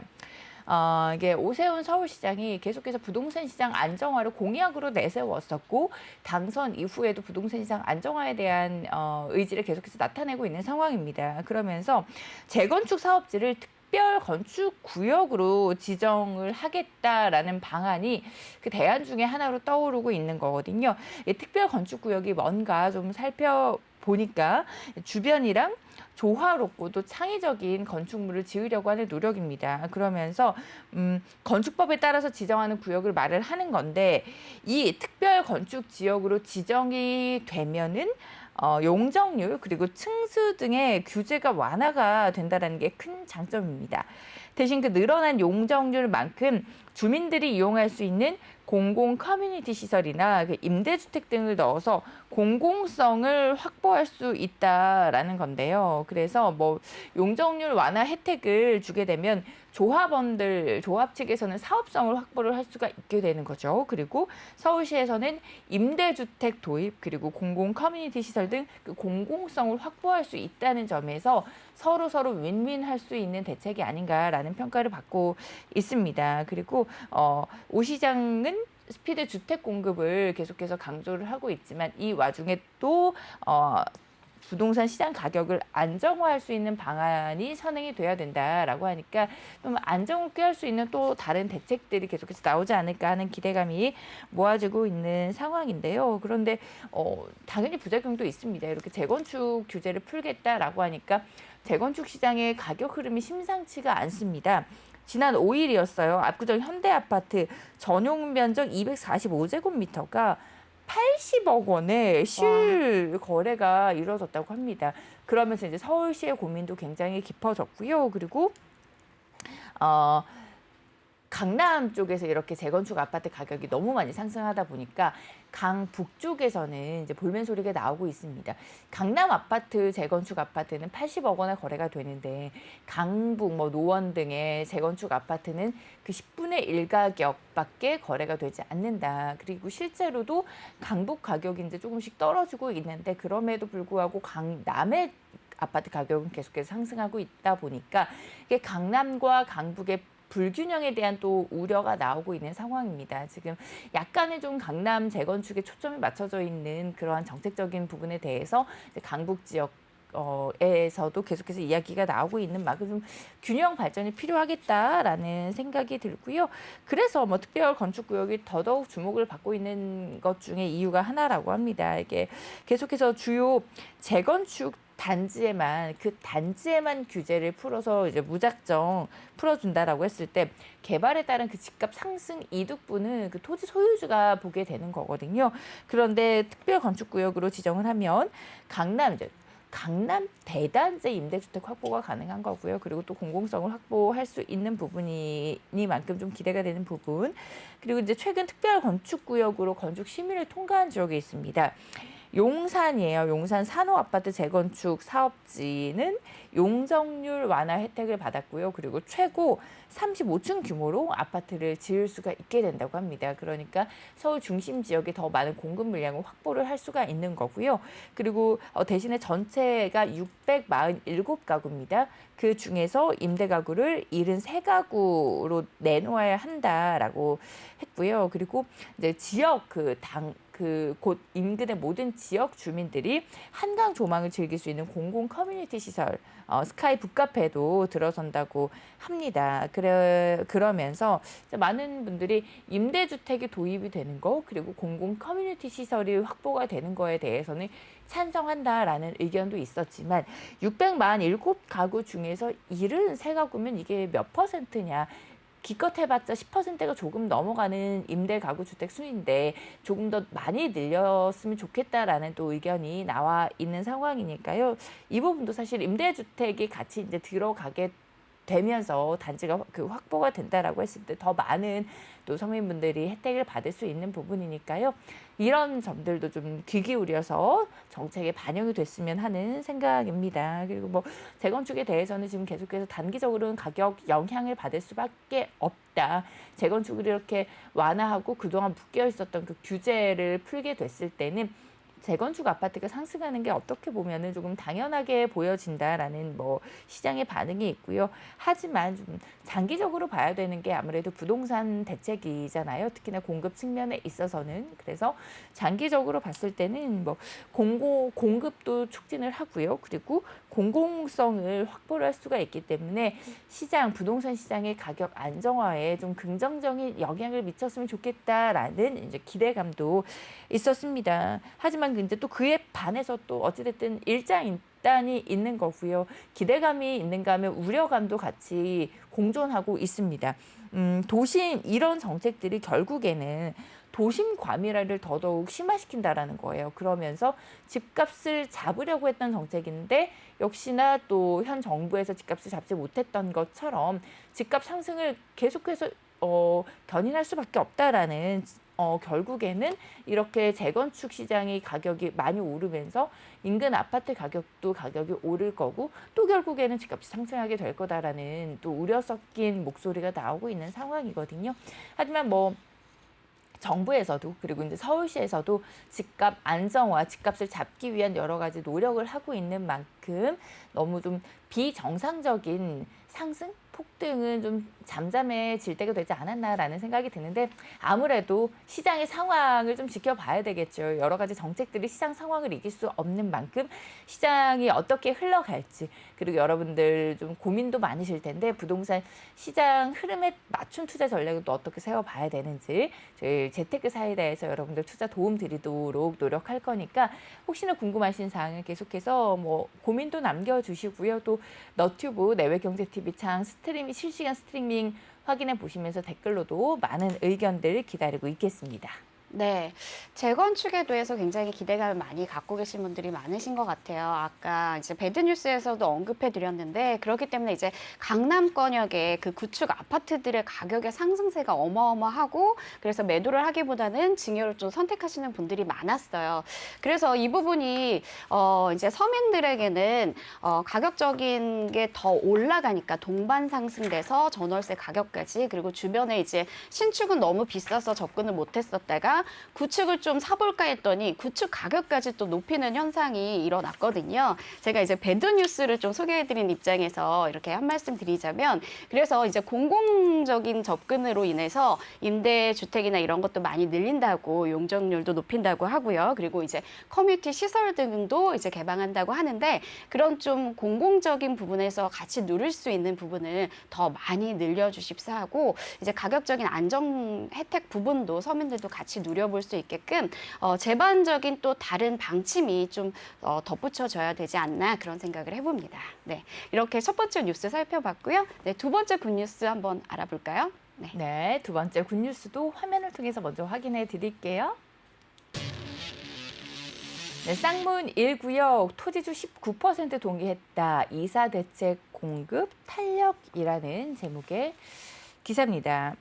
이게 오세훈 서울시장이 계속해서 부동산 시장 안정화를 공약으로 내세웠었고 당선 이후에도 부동산 시장 안정화에 대한 의지를 계속해서 나타내고 있는 상황입니다. 그러면서 재건축 사업지를 특별 건축 구역으로 지정을 하겠다라는 방안이 그 대안 중에 하나로 떠오르고 있는 거거든요. 이 특별 건축 구역이 뭔가 좀 살펴보니까 주변이랑 조화롭고 또 창의적인 건축물을 지으려고 하는 노력입니다. 그러면서 건축법에 따라서 지정하는 구역을 말을 하는 건데 이 특별 건축 지역으로 지정이 되면은 용적률 그리고 층수 등의 규제가 완화가 된다는 게 큰 장점입니다. 대신 그 늘어난 용적률만큼 주민들이 이용할 수 있는 공공 커뮤니티 시설이나 그 임대주택 등을 넣어서 공공성을 확보할 수 있다라는 건데요. 그래서 뭐 용적률 완화 혜택을 주게 되면 조합 측에서는 사업성을 확보를 할 수가 있게 되는 거죠. 그리고 서울시에서는 임대주택 도입 그리고 공공 커뮤니티 시설 등 그 공공성을 확보할 수 있다는 점에서 서로 윈윈할 수 있는 대책이 아닌가라는 평가를 받고 있습니다. 그리고 오 시장은 스피드 주택 공급을 계속해서 강조를 하고 있지만 이 와중에 또 부동산 시장 가격을 안정화할 수 있는 방안이 선행이 돼야 된다라고 하니까 좀 안정을 꾀할 수 있는 또 다른 대책들이 계속해서 나오지 않을까 하는 기대감이 모아지고 있는 상황인데요. 그런데 당연히 부작용도 있습니다. 이렇게 재건축 규제를 풀겠다라고 하니까 재건축 시장의 가격 흐름이 심상치가 않습니다. 지난 5일이었어요. 압구정 현대아파트 전용 면적 245제곱미터가 80억 원의 실거래가 이루어졌다고 합니다. 그러면서 이제 서울시의 고민도 굉장히 깊어졌고요. 그리고 강남 쪽에서 이렇게 재건축 아파트 가격이 너무 많이 상승하다 보니까 강북 쪽에서는 이제 볼멘 소리가 나오고 있습니다. 강남 아파트 재건축 아파트는 80억 원에 거래가 되는데 강북 뭐 노원 등의 재건축 아파트는 그 10분의 1 가격밖에 거래가 되지 않는다. 그리고 실제로도 강북 가격이 이제 조금씩 떨어지고 있는데 그럼에도 불구하고 강남의 아파트 가격은 계속해서 상승하고 있다 보니까 이게 강남과 강북의 불균형에 대한 또 우려가 나오고 있는 상황입니다. 지금 약간의 좀 강남 재건축에 초점이 맞춰져 있는 그러한 정책적인 부분에 대해서 강북 지역 에서도 계속해서 이야기가 나오고 있는 만큼 좀 균형 발전이 필요하겠다라는 생각이 들고요. 그래서 뭐 특별 건축 구역이 더더욱 주목을 받고 있는 것 중에 이유가 하나라고 합니다. 이게 계속해서 주요 재건축 단지에만 규제를 풀어서 이제 무작정 풀어준다라고 했을 때 개발에 따른 그 집값 상승 이득분은 그 토지 소유주가 보게 되는 거거든요. 그런데 특별 건축 구역으로 지정을 하면 강남 대단지 임대주택 확보가 가능한 거고요. 그리고 또 공공성을 확보할 수 있는 부분이니만큼 좀 기대가 되는 부분. 그리고 이제 최근 특별 건축 구역으로 건축 심의를 통과한 지역이 있습니다. 용산이에요. 용산 산호아파트 재건축 사업지는 용적률 완화 혜택을 받았고요. 그리고 최고 35층 규모로 아파트를 지을 수가 있게 된다고 합니다. 그러니까 서울 중심 지역에 더 많은 공급 물량을 확보를 할 수가 있는 거고요. 그리고 대신에 전체가 647가구입니다. 그 중에서 임대 가구를 73가구로 내놓아야 한다라고 했고요. 그리고 이제 지역 곧 인근의 모든 지역 주민들이 한강 조망을 즐길 수 있는 공공 커뮤니티 시설 스카이 북카페도 들어선다고 합니다. 그러면서 많은 분들이 임대주택이 도입이 되는 거 그리고 공공 커뮤니티 시설이 확보가 되는 거에 대해서는 찬성한다라는 의견도 있었지만 647가구 중에서 73가구면 이게 몇 퍼센트냐. 기껏 해봤자 10%가 조금 넘어가는 임대 가구 주택 수인데 조금 더 많이 늘렸으면 좋겠다라는 또 의견이 나와 있는 상황이니까요. 이 부분도 사실 임대주택이 같이 이제 들어가게 되면서 단지가 확보가 된다라고 했을 때 더 많은 또 서민분들이 혜택을 받을 수 있는 부분이니까요. 이런 점들도 좀 귀 기울여서 정책에 반영이 됐으면 하는 생각입니다. 그리고 뭐 재건축에 대해서는 지금 계속해서 단기적으로는 가격 영향을 받을 수밖에 없다. 재건축을 이렇게 완화하고 그동안 묶여 있었던 그 규제를 풀게 됐을 때는 재건축 아파트가 상승하는 게 어떻게 보면은 조금 당연하게 보여진다라는 뭐 시장의 반응이 있고요. 하지만 좀 장기적으로 봐야 되는 게 아무래도 부동산 대책이잖아요. 특히나 공급 측면에 있어서는. 그래서 장기적으로 봤을 때는 뭐 공급도 촉진을 하고요. 그리고 공공성을 확보를 할 수가 있기 때문에 부동산 시장의 가격 안정화에 좀 긍정적인 영향을 미쳤으면 좋겠다라는 이제 기대감도 있었습니다. 하지만 이제 또 그에 반해서 또 어찌됐든 일장일단이 있는 거고요. 기대감이 있는가 하면 우려감도 같이 공존하고 있습니다. 도심 이런 정책들이 결국에는 도심 과밀화를 더더욱 심화시킨다라는 거예요. 그러면서 집값을 잡으려고 했던 정책인데 역시나 또 현 정부에서 집값을 잡지 못했던 것처럼 집값 상승을 계속해서 견인할 수밖에 없다라는 결국에는 이렇게 재건축 시장의 가격이 많이 오르면서 인근 아파트 가격이 오를 거고 또 결국에는 집값이 상승하게 될 거다라는 또 우려 섞인 목소리가 나오고 있는 상황이거든요. 하지만 뭐 정부에서도 그리고 이제 서울시에서도 집값 안정화, 집값을 잡기 위한 여러 가지 노력을 하고 있는 만큼 너무 좀 비정상적인 상승, 폭등은 좀 잠잠해질 때가 되지 않았나라는 생각이 드는데 아무래도 시장의 상황을 좀 지켜봐야 되겠죠. 여러 가지 정책들이 시장 상황을 이길 수 없는 만큼 시장이 어떻게 흘러갈지 그리고 여러분들 좀 고민도 많으실 텐데 부동산 시장 흐름에 맞춘 투자 전략을 또 어떻게 세워봐야 되는지 저희 재테크 사이다에서 여러분들 투자 도움 드리도록 노력할 거니까 혹시나 궁금하신 사항은 계속해서 뭐 고민도 남겨주시고요. 또 너튜브 내외경제TV 창 실시간 스트리밍 확인해 보시면서 댓글로도 많은 의견들 기다리고 있겠습니다. 네, 재건축에 대해서 굉장히 기대감을 많이 갖고 계신 분들이 많으신 것 같아요. 아까 이제 배드뉴스에서도 언급해 드렸는데 그렇기 때문에 이제 강남권역의 그 구축 아파트들의 가격의 상승세가 어마어마하고 그래서 매도를 하기보다는 증여를 좀 선택하시는 분들이 많았어요. 그래서 이 부분이 이제 서민들에게는 가격적인 게 더 올라가니까 동반 상승돼서 전월세 가격까지 그리고 주변에 이제 신축은 너무 비싸서 접근을 못했었다가 구축을 좀 사볼까 했더니 구축 가격까지 또 높이는 현상이 일어났거든요. 제가 이제 배드뉴스를 좀 소개해드린 입장에서 이렇게 한 말씀 드리자면 그래서 이제 공공적인 접근으로 인해서 임대주택이나 이런 것도 많이 늘린다고 용적률도 높인다고 하고요. 그리고 이제 커뮤니티 시설 등도 이제 개방한다고 하는데 그런 좀 공공적인 부분에서 같이 누릴 수 있는 부분을 더 많이 늘려주십사 하고 이제 가격적인 안정 혜택 부분도 서민들도 같이 누려볼 수 있게끔 제반적인 또 다른 방침이 좀 덧붙여져야 되지 않나 그런 생각을 해봅니다. 네, 이렇게 첫 번째 뉴스 살펴봤고요. 네, 두 번째 굿뉴스 한번 알아볼까요? 네, 두 번째 굿뉴스도 화면을 통해서 먼저 확인해 드릴게요. 네, 쌍문 1구역 토지주 19% 동의했다. 이사 대책 공급 탄력이라는 제목의 기사입니다.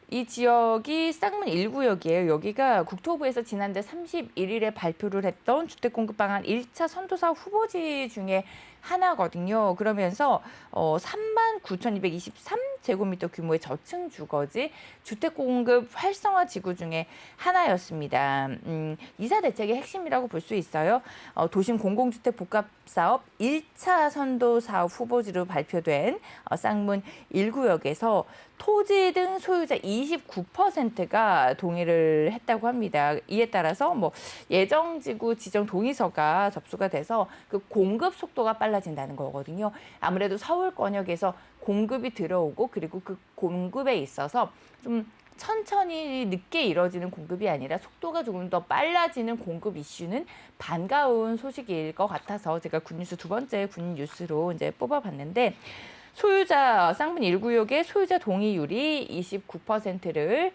이 지역이 쌍문 1구역이에요. 여기가 국토부에서 지난달 31일에 발표를 했던 주택공급방안 1차 선도사 후보지 중에 하나거든요. 그러면서 39,223제곱미터 규모의 저층 주거지 주택공급 활성화 지구 중에 하나였습니다. 이사 대책의 핵심이라고 볼 수 있어요. 도심 공공주택 복합사업 1차 선도사업 후보지로 발표된 쌍문 1구역에서 토지 등 소유자 29%가 동의를 했다고 합니다. 이에 따라서 뭐 예정지구 지정 동의서가 접수가 돼서 그 공급 속도가 빨라진다는 거거든요. 아무래도 서울권역에서 공급이 들어오고 그리고 그 공급에 있어서 좀 천천히 늦게 이뤄지는 공급이 아니라 속도가 조금 더 빨라지는 공급 이슈는 반가운 소식일 것 같아서 제가 굿뉴스 두 번째 굿뉴스로 이제 뽑아봤는데 쌍문 1구역의 소유자 동의율이 29%를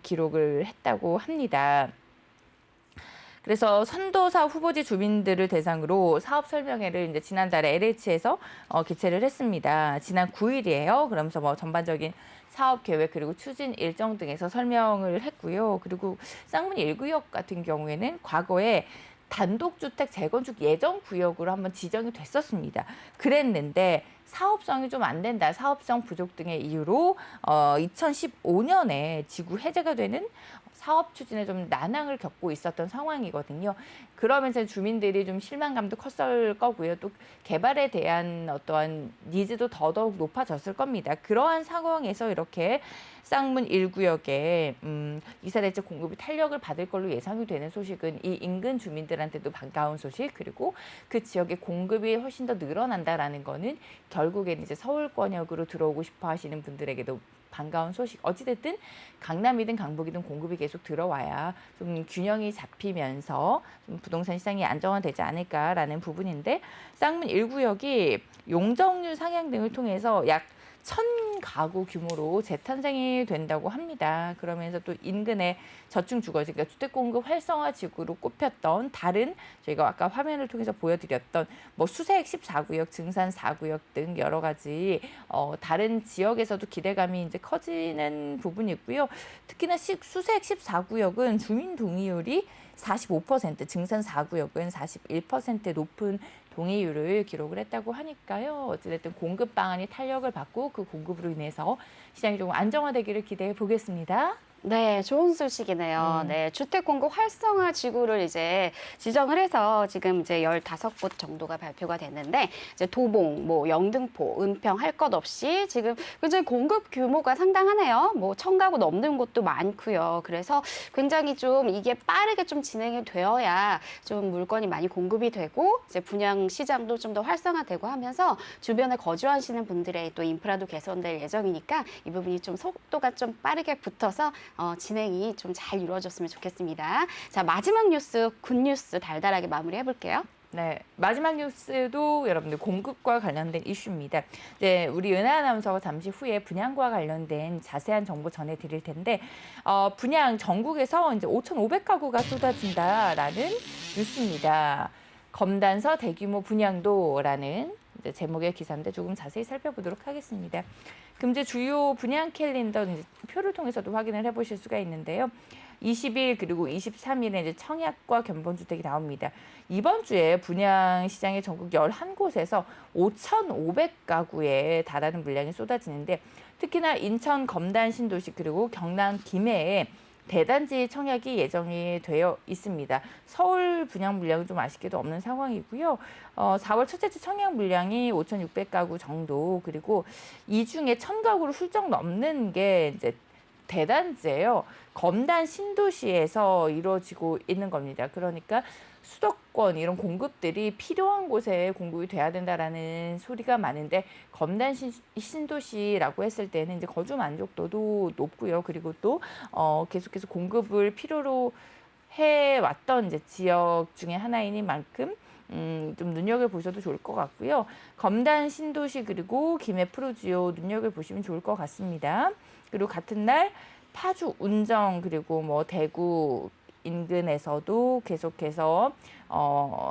기록을 했다고 합니다. 그래서 선도사 후보지 주민들을 대상으로 사업 설명회를 이제 지난달에 LH에서 개최를 했습니다. 지난 9일이에요. 그러면서 뭐 전반적인 사업 계획 그리고 추진 일정 등에서 설명을 했고요. 그리고 쌍문 1구역 같은 경우에는 과거에 단독주택 재건축 예정 구역으로 한번 지정이 됐었습니다. 그랬는데 사업성이 좀 안 된다, 사업성 부족 등의 이유로 2015년에 지구 해제가 되는 사업 추진에 좀 난항을 겪고 있었던 상황이거든요. 그러면서 주민들이 좀 실망감도 컸을 거고요. 또 개발에 대한 어떠한 니즈도 더더욱 높아졌을 겁니다. 그러한 상황에서 이렇게 쌍문 1구역에 이사대책 공급이 탄력을 받을 걸로 예상이 되는 소식은 이 인근 주민들한테도 반가운 소식, 그리고 그 지역의 공급이 훨씬 더 늘어난다라는 거는 결국엔 이제 서울권역으로 들어오고 싶어 하시는 분들에게도 반가운 소식. 어찌됐든 강남이든 강북이든 공급이 계속 들어와야 좀 균형이 잡히면서 좀 부동산 시장이 안정화되지 않을까라는 부분인데, 쌍문 1구역이 용적률 상향 등을 통해서 약 1,000가구 규모로 재탄생이 된다고 합니다. 그러면서 또 인근의 저층 주거지, 그러니까 주택 공급 활성화 지구로 꼽혔던 다른, 저희가 아까 화면을 통해서 보여드렸던 뭐 수색 14구역, 증산 4구역 등 여러 가지 다른 지역에서도 기대감이 이제 커지는 부분이고요. 특히나 수색 14구역은 주민 동의율이 45%, 증산 4구역은 41% 높은 동의율을 기록을 했다고 하니까요. 어찌됐든 공급 방안이 탄력을 받고 그 공급으로 인해서 시장이 조금 안정화되기를 기대해 보겠습니다. 네, 좋은 소식이네요. 네, 주택 공급 활성화 지구를 이제 지정을 해서 지금 이제 15곳 정도가 발표가 됐는데, 이제 도봉, 뭐 영등포, 은평 할 것 없이 지금 굉장히 공급 규모가 상당하네요. 뭐 1,000가구 넘는 곳도 많고요. 그래서 굉장히 좀 이게 빠르게 좀 진행이 되어야 좀 물건이 많이 공급이 되고 이제 분양 시장도 좀 더 활성화되고 하면서 주변에 거주하시는 분들의 또 인프라도 개선될 예정이니까 이 부분이 좀 속도가 좀 빠르게 붙어서 진행이 좀 잘 이루어졌으면 좋겠습니다. 자, 마지막 뉴스, 굿뉴스 달달하게 마무리해 볼게요. 네, 마지막 뉴스도 여러분들 공급과 관련된 이슈입니다. 네, 우리 은하 아나운서가 잠시 후에 분양과 관련된 자세한 정보 전해드릴 텐데, 분양 전국에서 이제 5,500가구가 쏟아진다라는 뉴스입니다. 검단서 대규모 분양도라는 이제 제목의 기사인데 조금 자세히 살펴보도록 하겠습니다. 금제 주요 분양 캘린더 이제 표를 통해서도 확인을 해보실 수가 있는데요. 20일 그리고 23일에 이제 청약과 견본주택이 나옵니다. 이번 주에 분양 시장의 전국 11곳에서 5,500가구에 달하는 물량이 쏟아지는데, 특히나 인천 검단 신도시 그리고 경남 김해에 대단지 청약이 예정이 되어 있습니다. 서울 분양 물량은 좀 아쉽게도 없는 상황이고요. 4월 첫째 주 청약 물량이 5,600가구 정도, 그리고 이 중에 1,000가구를 훌쩍 넘는 게 이제 대단지예요. 검단 신도시에서 이루어지고 있는 겁니다. 그러니까 수도권 이런 공급들이 필요한 곳에 공급이 돼야 된다라는 소리가 많은데, 검단 신도시라고 했을 때는 이제 거주 만족도도 높고요. 그리고 또 계속해서 공급을 필요로 해왔던 이제 지역 중에 하나인 만큼 좀 눈여겨보셔도 좋을 것 같고요. 검단 신도시 그리고 김해 프로지오 눈여겨보시면 좋을 것 같습니다. 그리고 같은 날 파주 운정 그리고 뭐 대구 인근에서도 계속해서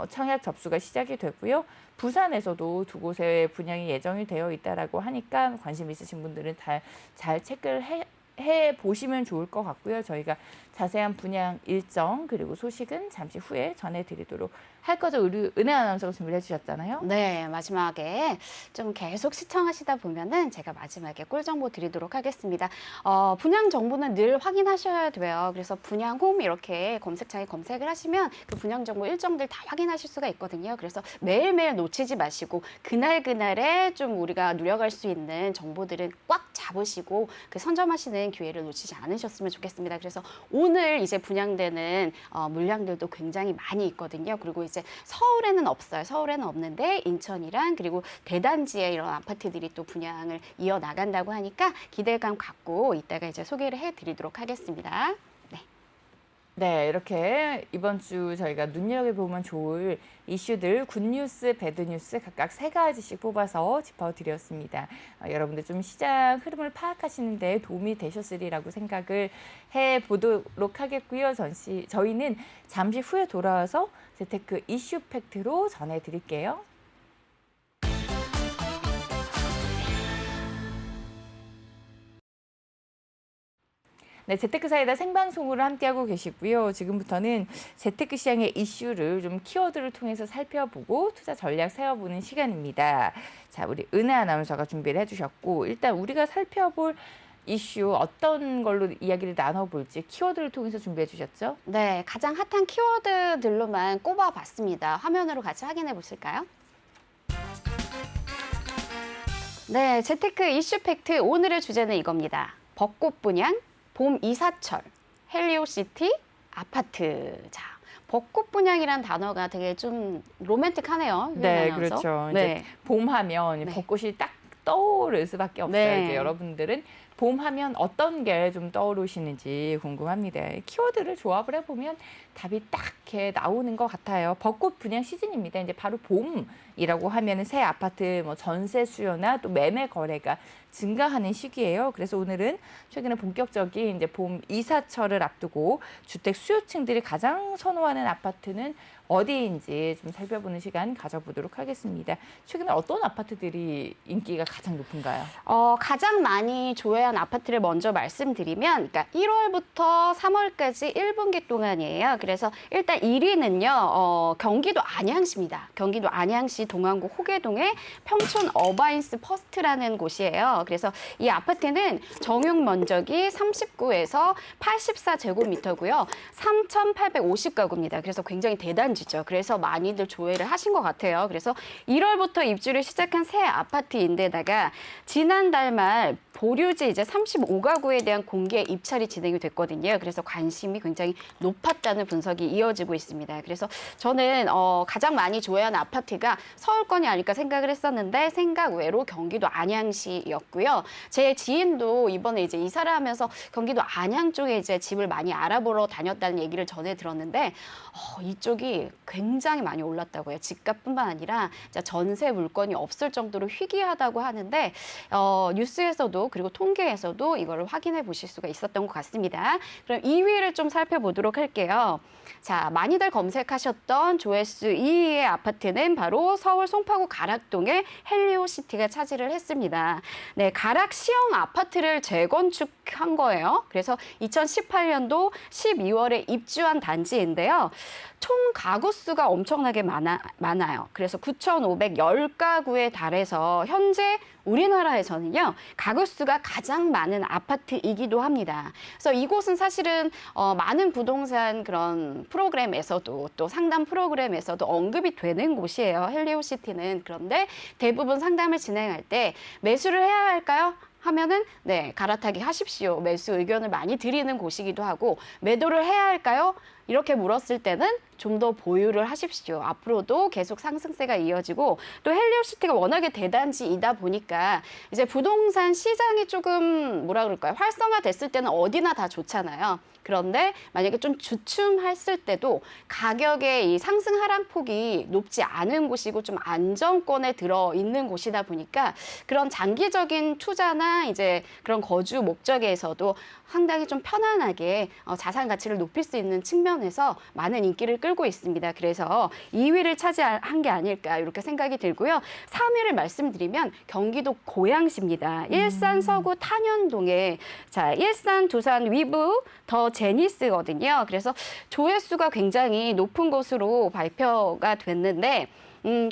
청약 접수가 시작이 되고요. 부산에서도 2곳에 분양이 예정이 되어 있다라고 하니까 관심 있으신 분들은 잘 체크를 해 보시면 좋을 것 같고요. 저희가 자세한 분양 일정 그리고 소식은 잠시 후에 전해드리도록 할 거죠. 우리 은혜 아나운서가 준비를 해주셨잖아요. 네, 마지막에 좀 계속 시청하시다 보면은 제가 마지막에 꿀 정보 드리도록 하겠습니다. 분양 정보는 늘 확인하셔야 돼요. 그래서 분양홈 이렇게 검색창에 검색을 하시면 그 분양 정보 일정들 다 확인하실 수가 있거든요. 그래서 매일매일 놓치지 마시고 그날그날에 좀 우리가 누려갈 수 있는 정보들은 꽉 잡으시고 그 선점하시는 기회를 놓치지 않으셨으면 좋겠습니다. 그래서 오늘 이제 분양되는 물량들도 굉장히 많이 있거든요. 그리고 이제 서울에는 없어요. 서울에는 없는데 인천이랑 그리고 대단지에 이런 아파트들이 또 분양을 이어 나간다고 하니까 기대감 갖고 이따가 이제 소개를 해드리도록 하겠습니다. 네, 이렇게 이번 주 저희가 눈여겨보면 좋을 이슈들, 굿뉴스, 배드뉴스 각각 3가지씩 뽑아서 짚어드렸습니다. 여러분들 좀 시장 흐름을 파악하시는 데 도움이 되셨으리라고 생각을 해보도록 하겠고요. 저희는 잠시 후에 돌아와서 재테크 이슈 팩트로 전해드릴게요. 네, 재테크 사이다 생방송으로 함께하고 계시고요. 지금부터는 재테크 시장의 이슈를 좀 키워드를 통해서 살펴보고 투자 전략 세워보는 시간입니다. 자, 우리 은혜 아나운서가 준비를 해주셨고, 일단 우리가 살펴볼 이슈 어떤 걸로 이야기를 나눠볼지 키워드를 통해서 준비해 주셨죠? 네, 가장 핫한 키워드들로만 꼽아봤습니다. 화면으로 같이 확인해 보실까요? 네, 재테크 이슈 팩트 오늘의 주제는 이겁니다. 벚꽃 분양, 봄 이사철, 헬리오시티, 아파트. 자, 벚꽃 분양이란 단어가 되게 좀 로맨틱하네요. 네, 아나운서. 그렇죠. 네. 이제 봄하면 네. 벚꽃이 딱 떠오를 수밖에 없어요. 네. 이제 여러분들은 봄하면 어떤 게 좀 떠오르시는지 궁금합니다. 키워드를 조합을 해보면 답이 딱 이렇게 나오는 것 같아요. 벚꽃 분양 시즌입니다. 이제 바로 봄이라고 하면은 새 아파트 뭐 전세 수요나 또 매매 거래가 증가하는 시기예요. 그래서 오늘은 최근에 본격적인 이제 봄 이사철을 앞두고 주택 수요층들이 가장 선호하는 아파트는 어디인지 좀 살펴보는 시간 가져보도록 하겠습니다. 최근에 어떤 아파트들이 인기가 가장 높은가요? 가장 많이 조회한 아파트를 먼저 말씀드리면, 그러니까 1월부터 3월까지 1분기 동안이에요. 그래서 일단 1위는요, 경기도 안양시입니다. 경기도 안양시 동안구 호계동의 평촌 어바인스 퍼스트라는 곳이에요. 그래서 이 아파트는 정용 면적이 39에서 84제곱미터고요. 3,850가구입니다. 그래서 굉장히 대단지죠. 그래서 많이들 조회를 하신 것 같아요. 그래서 1월부터 입주를 시작한 새 아파트인데다가 지난달 말 보류지 이제 35가구에 대한 공개 입찰이 진행이 됐거든요. 그래서 관심이 굉장히 높았다는 분석이 이어지고 있습니다. 그래서 저는 가장 많이 조회한 아파트가 서울권이 아닐까 생각을 했었는데 생각 외로 경기도 안양시였고요. 제 지인도 이번에 이제 이사를 하면서 경기도 안양 쪽에 이제 집을 많이 알아보러 다녔다는 얘기를 전해 들었는데 이쪽이 굉장히 많이 올랐다고요. 집값뿐만 아니라 전세 물건이 없을 정도로 희귀하다고 하는데 뉴스에서도 그리고 통계에서도 이거를 확인해 보실 수가 있었던 것 같습니다. 그럼 2위를 좀 살펴보도록 할게요. 자, 많이들 검색하셨던 조회수 2위의 아파트는 바로 서울 송파구 가락동의 헬리오시티가 차지를 했습니다. 네, 가락 시형 아파트를 재건축한 거예요. 그래서 2018년도 12월에 입주한 단지인데요. 총 가구 수가 엄청나게 많아요. 그래서 9,510가구에 달해서 현재 우리나라에서는요, 가구 수가 가장 많은 아파트이기도 합니다. 그래서 이곳은 사실은 많은 부동산 그런 프로그램에서도 또 상담 프로그램에서도 언급이 되는 곳이에요. 헬리오시티는. 그런데 대부분 상담을 진행할 때 매수를 해야 할까요? 하면은 네, 갈아타기 하십시오. 매수 의견을 많이 드리는 곳이기도 하고 매도를 해야 할까요? 이렇게 물었을 때는 좀 더 보유를 하십시오. 앞으로도 계속 상승세가 이어지고 또 헬리오시티가 워낙에 대단지이다 보니까 이제 부동산 시장이 조금 뭐라 그럴까요? 활성화됐을 때는 어디나 다 좋잖아요. 그런데 만약에 좀 주춤했을 때도 가격의 이 상승 하락폭이 높지 않은 곳이고 좀 안정권에 들어 있는 곳이다 보니까 그런 장기적인 투자나 이제 그런 거주 목적에서도 상당히 좀 편안하게 자산 가치를 높일 수 있는 측면에서 많은 인기를 끌고 있습니다. 그래서 2위를 차지한 게 아닐까 이렇게 생각이 들고요. 3위를 말씀드리면 경기도 고양시입니다. 일산 서구 탄현동에 자, 일산 두산 위브 더 제니스거든요. 그래서 조회수가 굉장히 높은 것으로 발표가 됐는데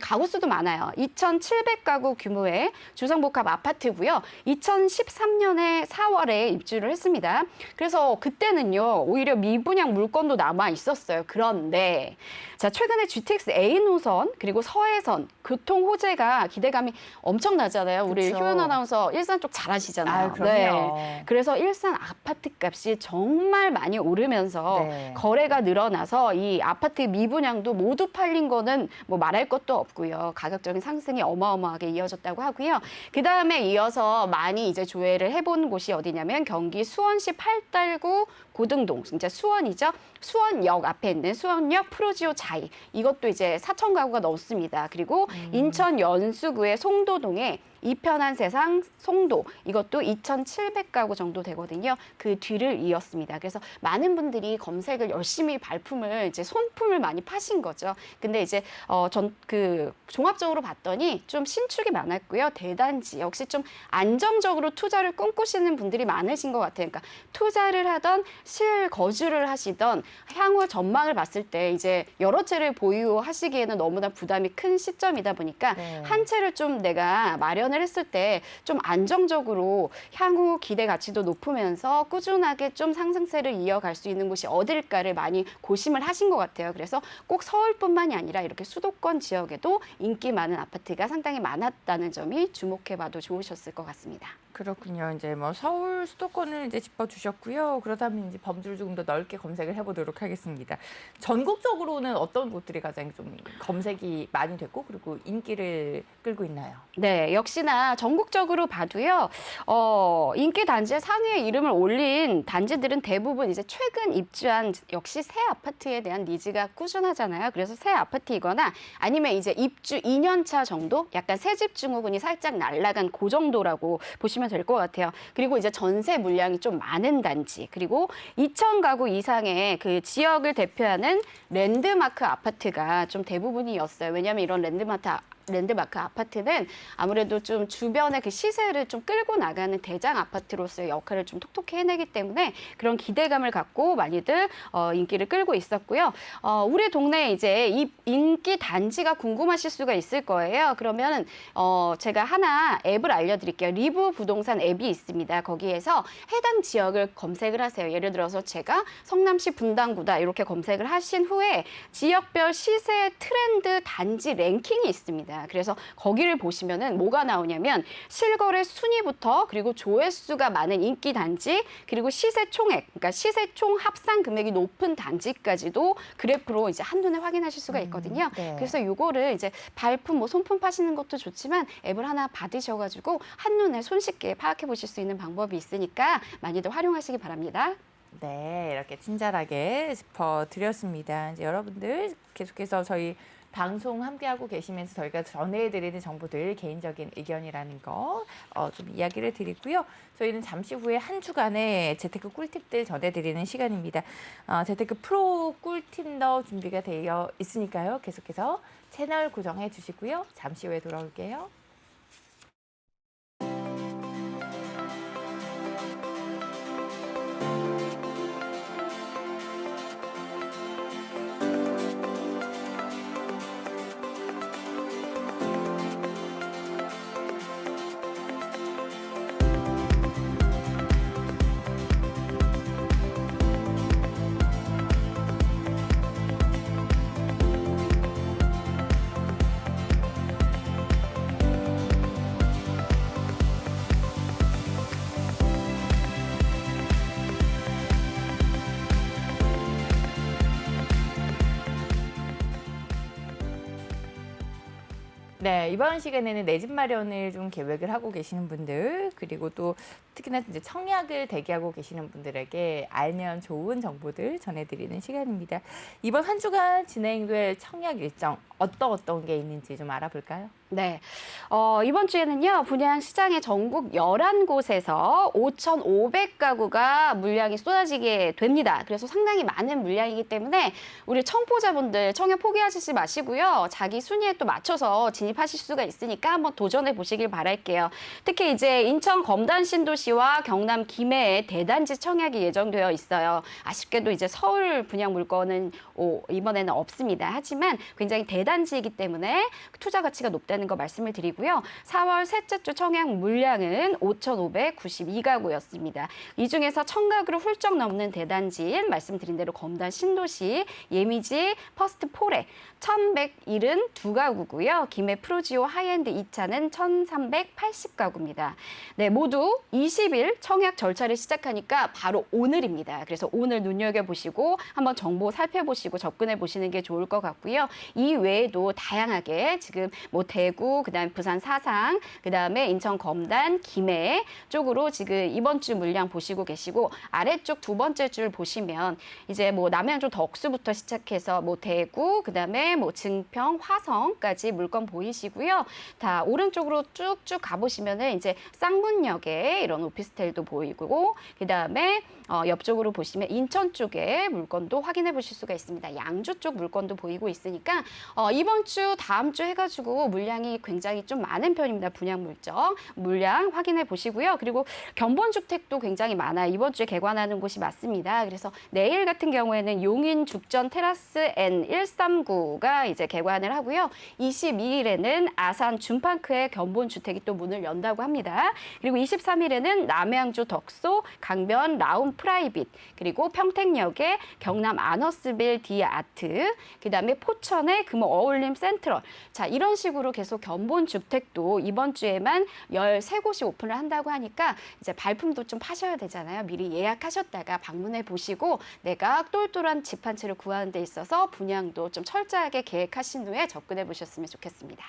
가구 수도 많아요. 2,700가구 규모의 주상복합 아파트고요. 2013년에 4월에 입주를 했습니다. 그래서 그때는요, 오히려 미분양 물건도 남아 있었어요. 그런데 자, 최근에 GTX A 노선 그리고 서해선 교통 호재가 기대감이 엄청나잖아요. 우리 그쵸. 효연 아나운서 일산 쪽 잘 아시잖아요. 아, 그럼요. 그래서 일산 아파트 값이 정말 많이 오르면서 네. 거래가 늘어나서 이 아파트 미분양도 모두 팔린 거는 뭐 말할 것도 없고요. 가격적인 상승이 어마어마하게 이어졌다고 하고요. 그 다음에 이어서 많이 이제 조회를 해본 곳이 어디냐면 경기 수원시 팔달구 고등동, 진짜 수원이죠. 수원역 앞에 있는 수원역 프로지오 자이. 이것도 이제 4,000가구가 넘습니다. 그리고 인천 연수구의 송도동에 이편한 세상 송도 이것도 2,700가구 정도 되거든요. 그 뒤를 이었습니다. 그래서 많은 분들이 검색을 열심히 발품을 이제 손품을 많이 파신 거죠. 근데 이제 전 그 종합적으로 봤더니 좀 신축이 많았고요. 대단지 역시 좀 안정적으로 투자를 꿈꾸시는 분들이 많으신 것 같아요. 그러니까 투자를 하던 실거주를 하시던 향후 전망을 봤을 때 이제 여러 채를 보유하시기에는 너무나 부담이 큰 시점이다 보니까 네. 한 채를 좀 내가 마련을 했을 때 좀 안정적으로 향후 기대 가치도 높으면서 꾸준하게 좀 상승세를 이어갈 수 있는 곳이 어딜까를 많이 고심을 하신 것 같아요. 그래서 꼭 서울뿐만이 아니라 이렇게 수도권 지역에도 인기 많은 아파트가 상당히 많았다는 점이 주목해봐도 좋으셨을 것 같습니다. 그렇군요. 이제 뭐 서울 수도권을 이제 짚어주셨고요. 그렇다면 이제 범주를 조금 더 넓게 검색을 해보도록 하겠습니다. 전국적으로는 어떤 곳들이 가장 좀 검색이 많이 됐고 그리고 인기를 끌고 있나요? 네, 역시나 전국적으로 봐도요, 인기 단지의 상위에 이름을 올린 단지들은 대부분 이제 최근 입주한 역시 새 아파트에 대한 니즈가 꾸준하잖아요. 그래서 새 아파트이거나 아니면 이제 입주 2년 차 정도? 약간 새집 증후군이 살짝 날아간 그 정도라고 보시면 될 것 같아요. 그리고 이제 전세 물량이 좀 많은 단지, 그리고 2,000가구 이상의 그 지역을 대표하는 랜드마크 아파트가 좀 대부분이었어요. 왜냐하면 이런 랜드마크 아파트는 아무래도 좀 주변의 그 시세를 좀 끌고 나가는 대장 아파트로서의 역할을 좀 톡톡히 해내기 때문에 그런 기대감을 갖고 많이들 인기를 끌고 있었고요. 우리 동네에 이제 이 인기 단지가 궁금하실 수가 있을 거예요. 그러면 제가 하나 앱을 알려드릴게요. 리브 부동산 앱이 있습니다. 거기에서 해당 지역을 검색을 하세요. 예를 들어서 제가 성남시 분당구다 이렇게 검색을 하신 후에 지역별 시세 트렌드 단지 랭킹이 있습니다. 그래서 거기를 보시면은 뭐가 나오냐면 실거래 순위부터 그리고 조회수가 많은 인기 단지 그리고 시세 총액, 그러니까 시세 총 합산 금액이 높은 단지까지도 그래프로 이제 한눈에 확인하실 수가 있거든요. 네. 그래서 요거를 이제 발품, 뭐 손품 파시는 것도 좋지만 앱을 하나 받으셔가지고 한눈에 손쉽게 파악해 보실 수 있는 방법이 있으니까 많이들 활용하시기 바랍니다. 네, 이렇게 친절하게 짚어드렸습니다. 이제 여러분들 계속해서 저희 방송 함께하고 계시면서 저희가 전해드리는 정보들 개인적인 의견이라는 거 좀 이야기를 드리고요. 저희는 잠시 후에 한 주간의 재테크 꿀팁들 전해드리는 시간입니다. 재테크 프로 꿀팁도 준비가 되어 있으니까요. 계속해서 채널 고정해 주시고요. 잠시 후에 돌아올게요. 네, 이번 시간에는 내 집 마련을 좀 계획을 하고 계시는 분들, 그리고 또 특히나 이제 청약을 대기하고 계시는 분들에게 알면 좋은 정보들 전해드리는 시간입니다. 이번 한 주간 진행될 청약 일정 어떤 게 있는지 좀 알아볼까요? 네, 이번 주에는요, 분양 시장에 전국 11곳에서 5,500가구가 물량이 쏟아지게 됩니다. 그래서 상당히 많은 물량이기 때문에 우리 청포자분들 청약 포기하시지 마시고요. 자기 순위에 또 맞춰서 진입하실 수가 있으니까 한번 도전해 보시길 바랄게요. 특히 이제 인천 검단 신도시와 경남 김해에 대단지 청약이 예정되어 있어요. 아쉽게도 이제 서울 분양 물건은 이번에는 없습니다. 하지만 굉장히 대단지이기 때문에 투자 가치가 높다는 거 말씀을 드리고요. 4월 셋째 주 청약 물량은 5,592가구였습니다. 이 중에서 1,000가구를 훌쩍 넘는 대단지인 말씀드린 대로 검단 신도시, 예미지, 퍼스트 폴에 1,172가구고요. 김해 프로지오 하이엔드 2차는 1,380가구입니다. 네, 모두 20일 청약 절차를 시작하니까 바로 오늘입니다. 그래서 오늘 눈여겨보시고 한번 정보 살펴보시고 접근해 보시는 게 좋을 것 같고요. 이 외에도 다양하게 지금 뭐 대구, 그다음에 부산 사상, 그다음에 인천 검단, 김해 쪽으로 지금 이번 주 물량 보시고 계시고 아래쪽 두 번째 줄 보시면 이제 뭐 남양주 덕수부터 시작해서 뭐 대구, 그다음에 뭐 증평, 화성까지 물건 보이시고요. 다 오른쪽으로 쭉쭉 가보시면은 이제 쌍문역에 이런 오피스텔도 보이고 그다음에 옆쪽으로 보시면 인천 쪽에 물건도 확인해 보실 수가 있습니다. 양주 쪽 물건도 보이고 있으니까 이번 주, 다음 주 해가지고 물량이 굉장히 좀 많은 편입니다. 분양 물량 확인해 보시고요. 그리고 견본주택도 굉장히 많아요. 이번 주에 개관하는 곳이 맞습니다. 그래서 내일 같은 경우에는 용인 죽전 테라스 N139가 이제 개관을 하고요. 22일에는 아산 준파크의 견본주택이 또 문을 연다고 합니다. 그리고 23일에는 남양주 덕소 강변 라운 프라이빗, 그리고 평택역의 경남 아너스빌 디아트, 그다음에 포천의 금호 어울림 센트럴. 자, 이런 식으로 계속 견본주택도 이번 주에만 13곳이 오픈을 한다고 하니까 이제 발품도 좀 파셔야 되잖아요. 미리 예약하셨다가 방문해 보시고 내가 똘똘한 집 한 채를 구하는 데 있어서 분양도 좀 철저하게 계획하신 후에 접근해 보셨으면 좋겠습니다.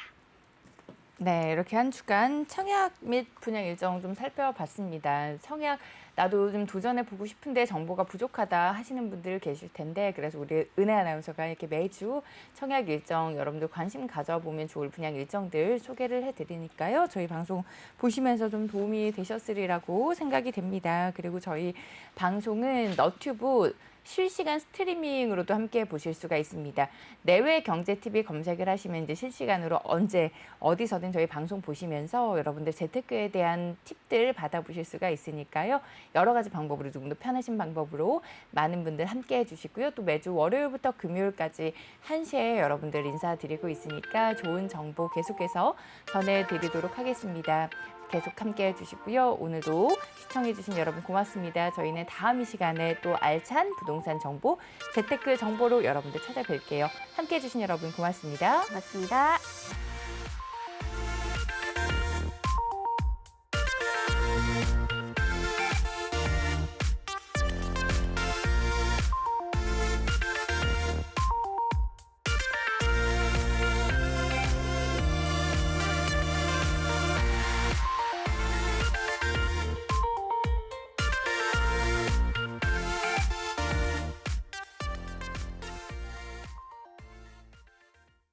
네, 이렇게 한 주간 청약 및 분양 일정 좀 살펴봤습니다. 청약 나도 좀 도전해 보고 싶은데 정보가 부족하다 하시는 분들 계실 텐데, 그래서 우리 은혜 아나운서가 이렇게 매주 청약 일정 여러분들 관심 가져보면 좋을 분양 일정들 소개를 해드리니까요. 저희 방송 보시면서 좀 도움이 되셨으리라고 생각이 됩니다. 그리고 저희 방송은 너튜브 실시간 스트리밍으로도 함께 보실 수가 있습니다. 내외 경제TV 검색을 하시면 이제 실시간으로 언제 어디서든 저희 방송 보시면서 여러분들 재테크에 대한 팁들 받아보실 수가 있으니까요. 여러 가지 방법으로 조금 더 편하신 방법으로 많은 분들 함께 해주시고요. 또 매주 월요일부터 금요일까지 1시에 여러분들 인사드리고 있으니까 좋은 정보 계속해서 전해드리도록 하겠습니다. 계속 함께 해주시고요. 오늘도 시청해주신 여러분 고맙습니다. 저희는 다음 이 시간에 또 알찬 부동산 정보, 재테크 정보로 여러분들 찾아뵐게요. 함께 해주신 여러분 고맙습니다. 고맙습니다.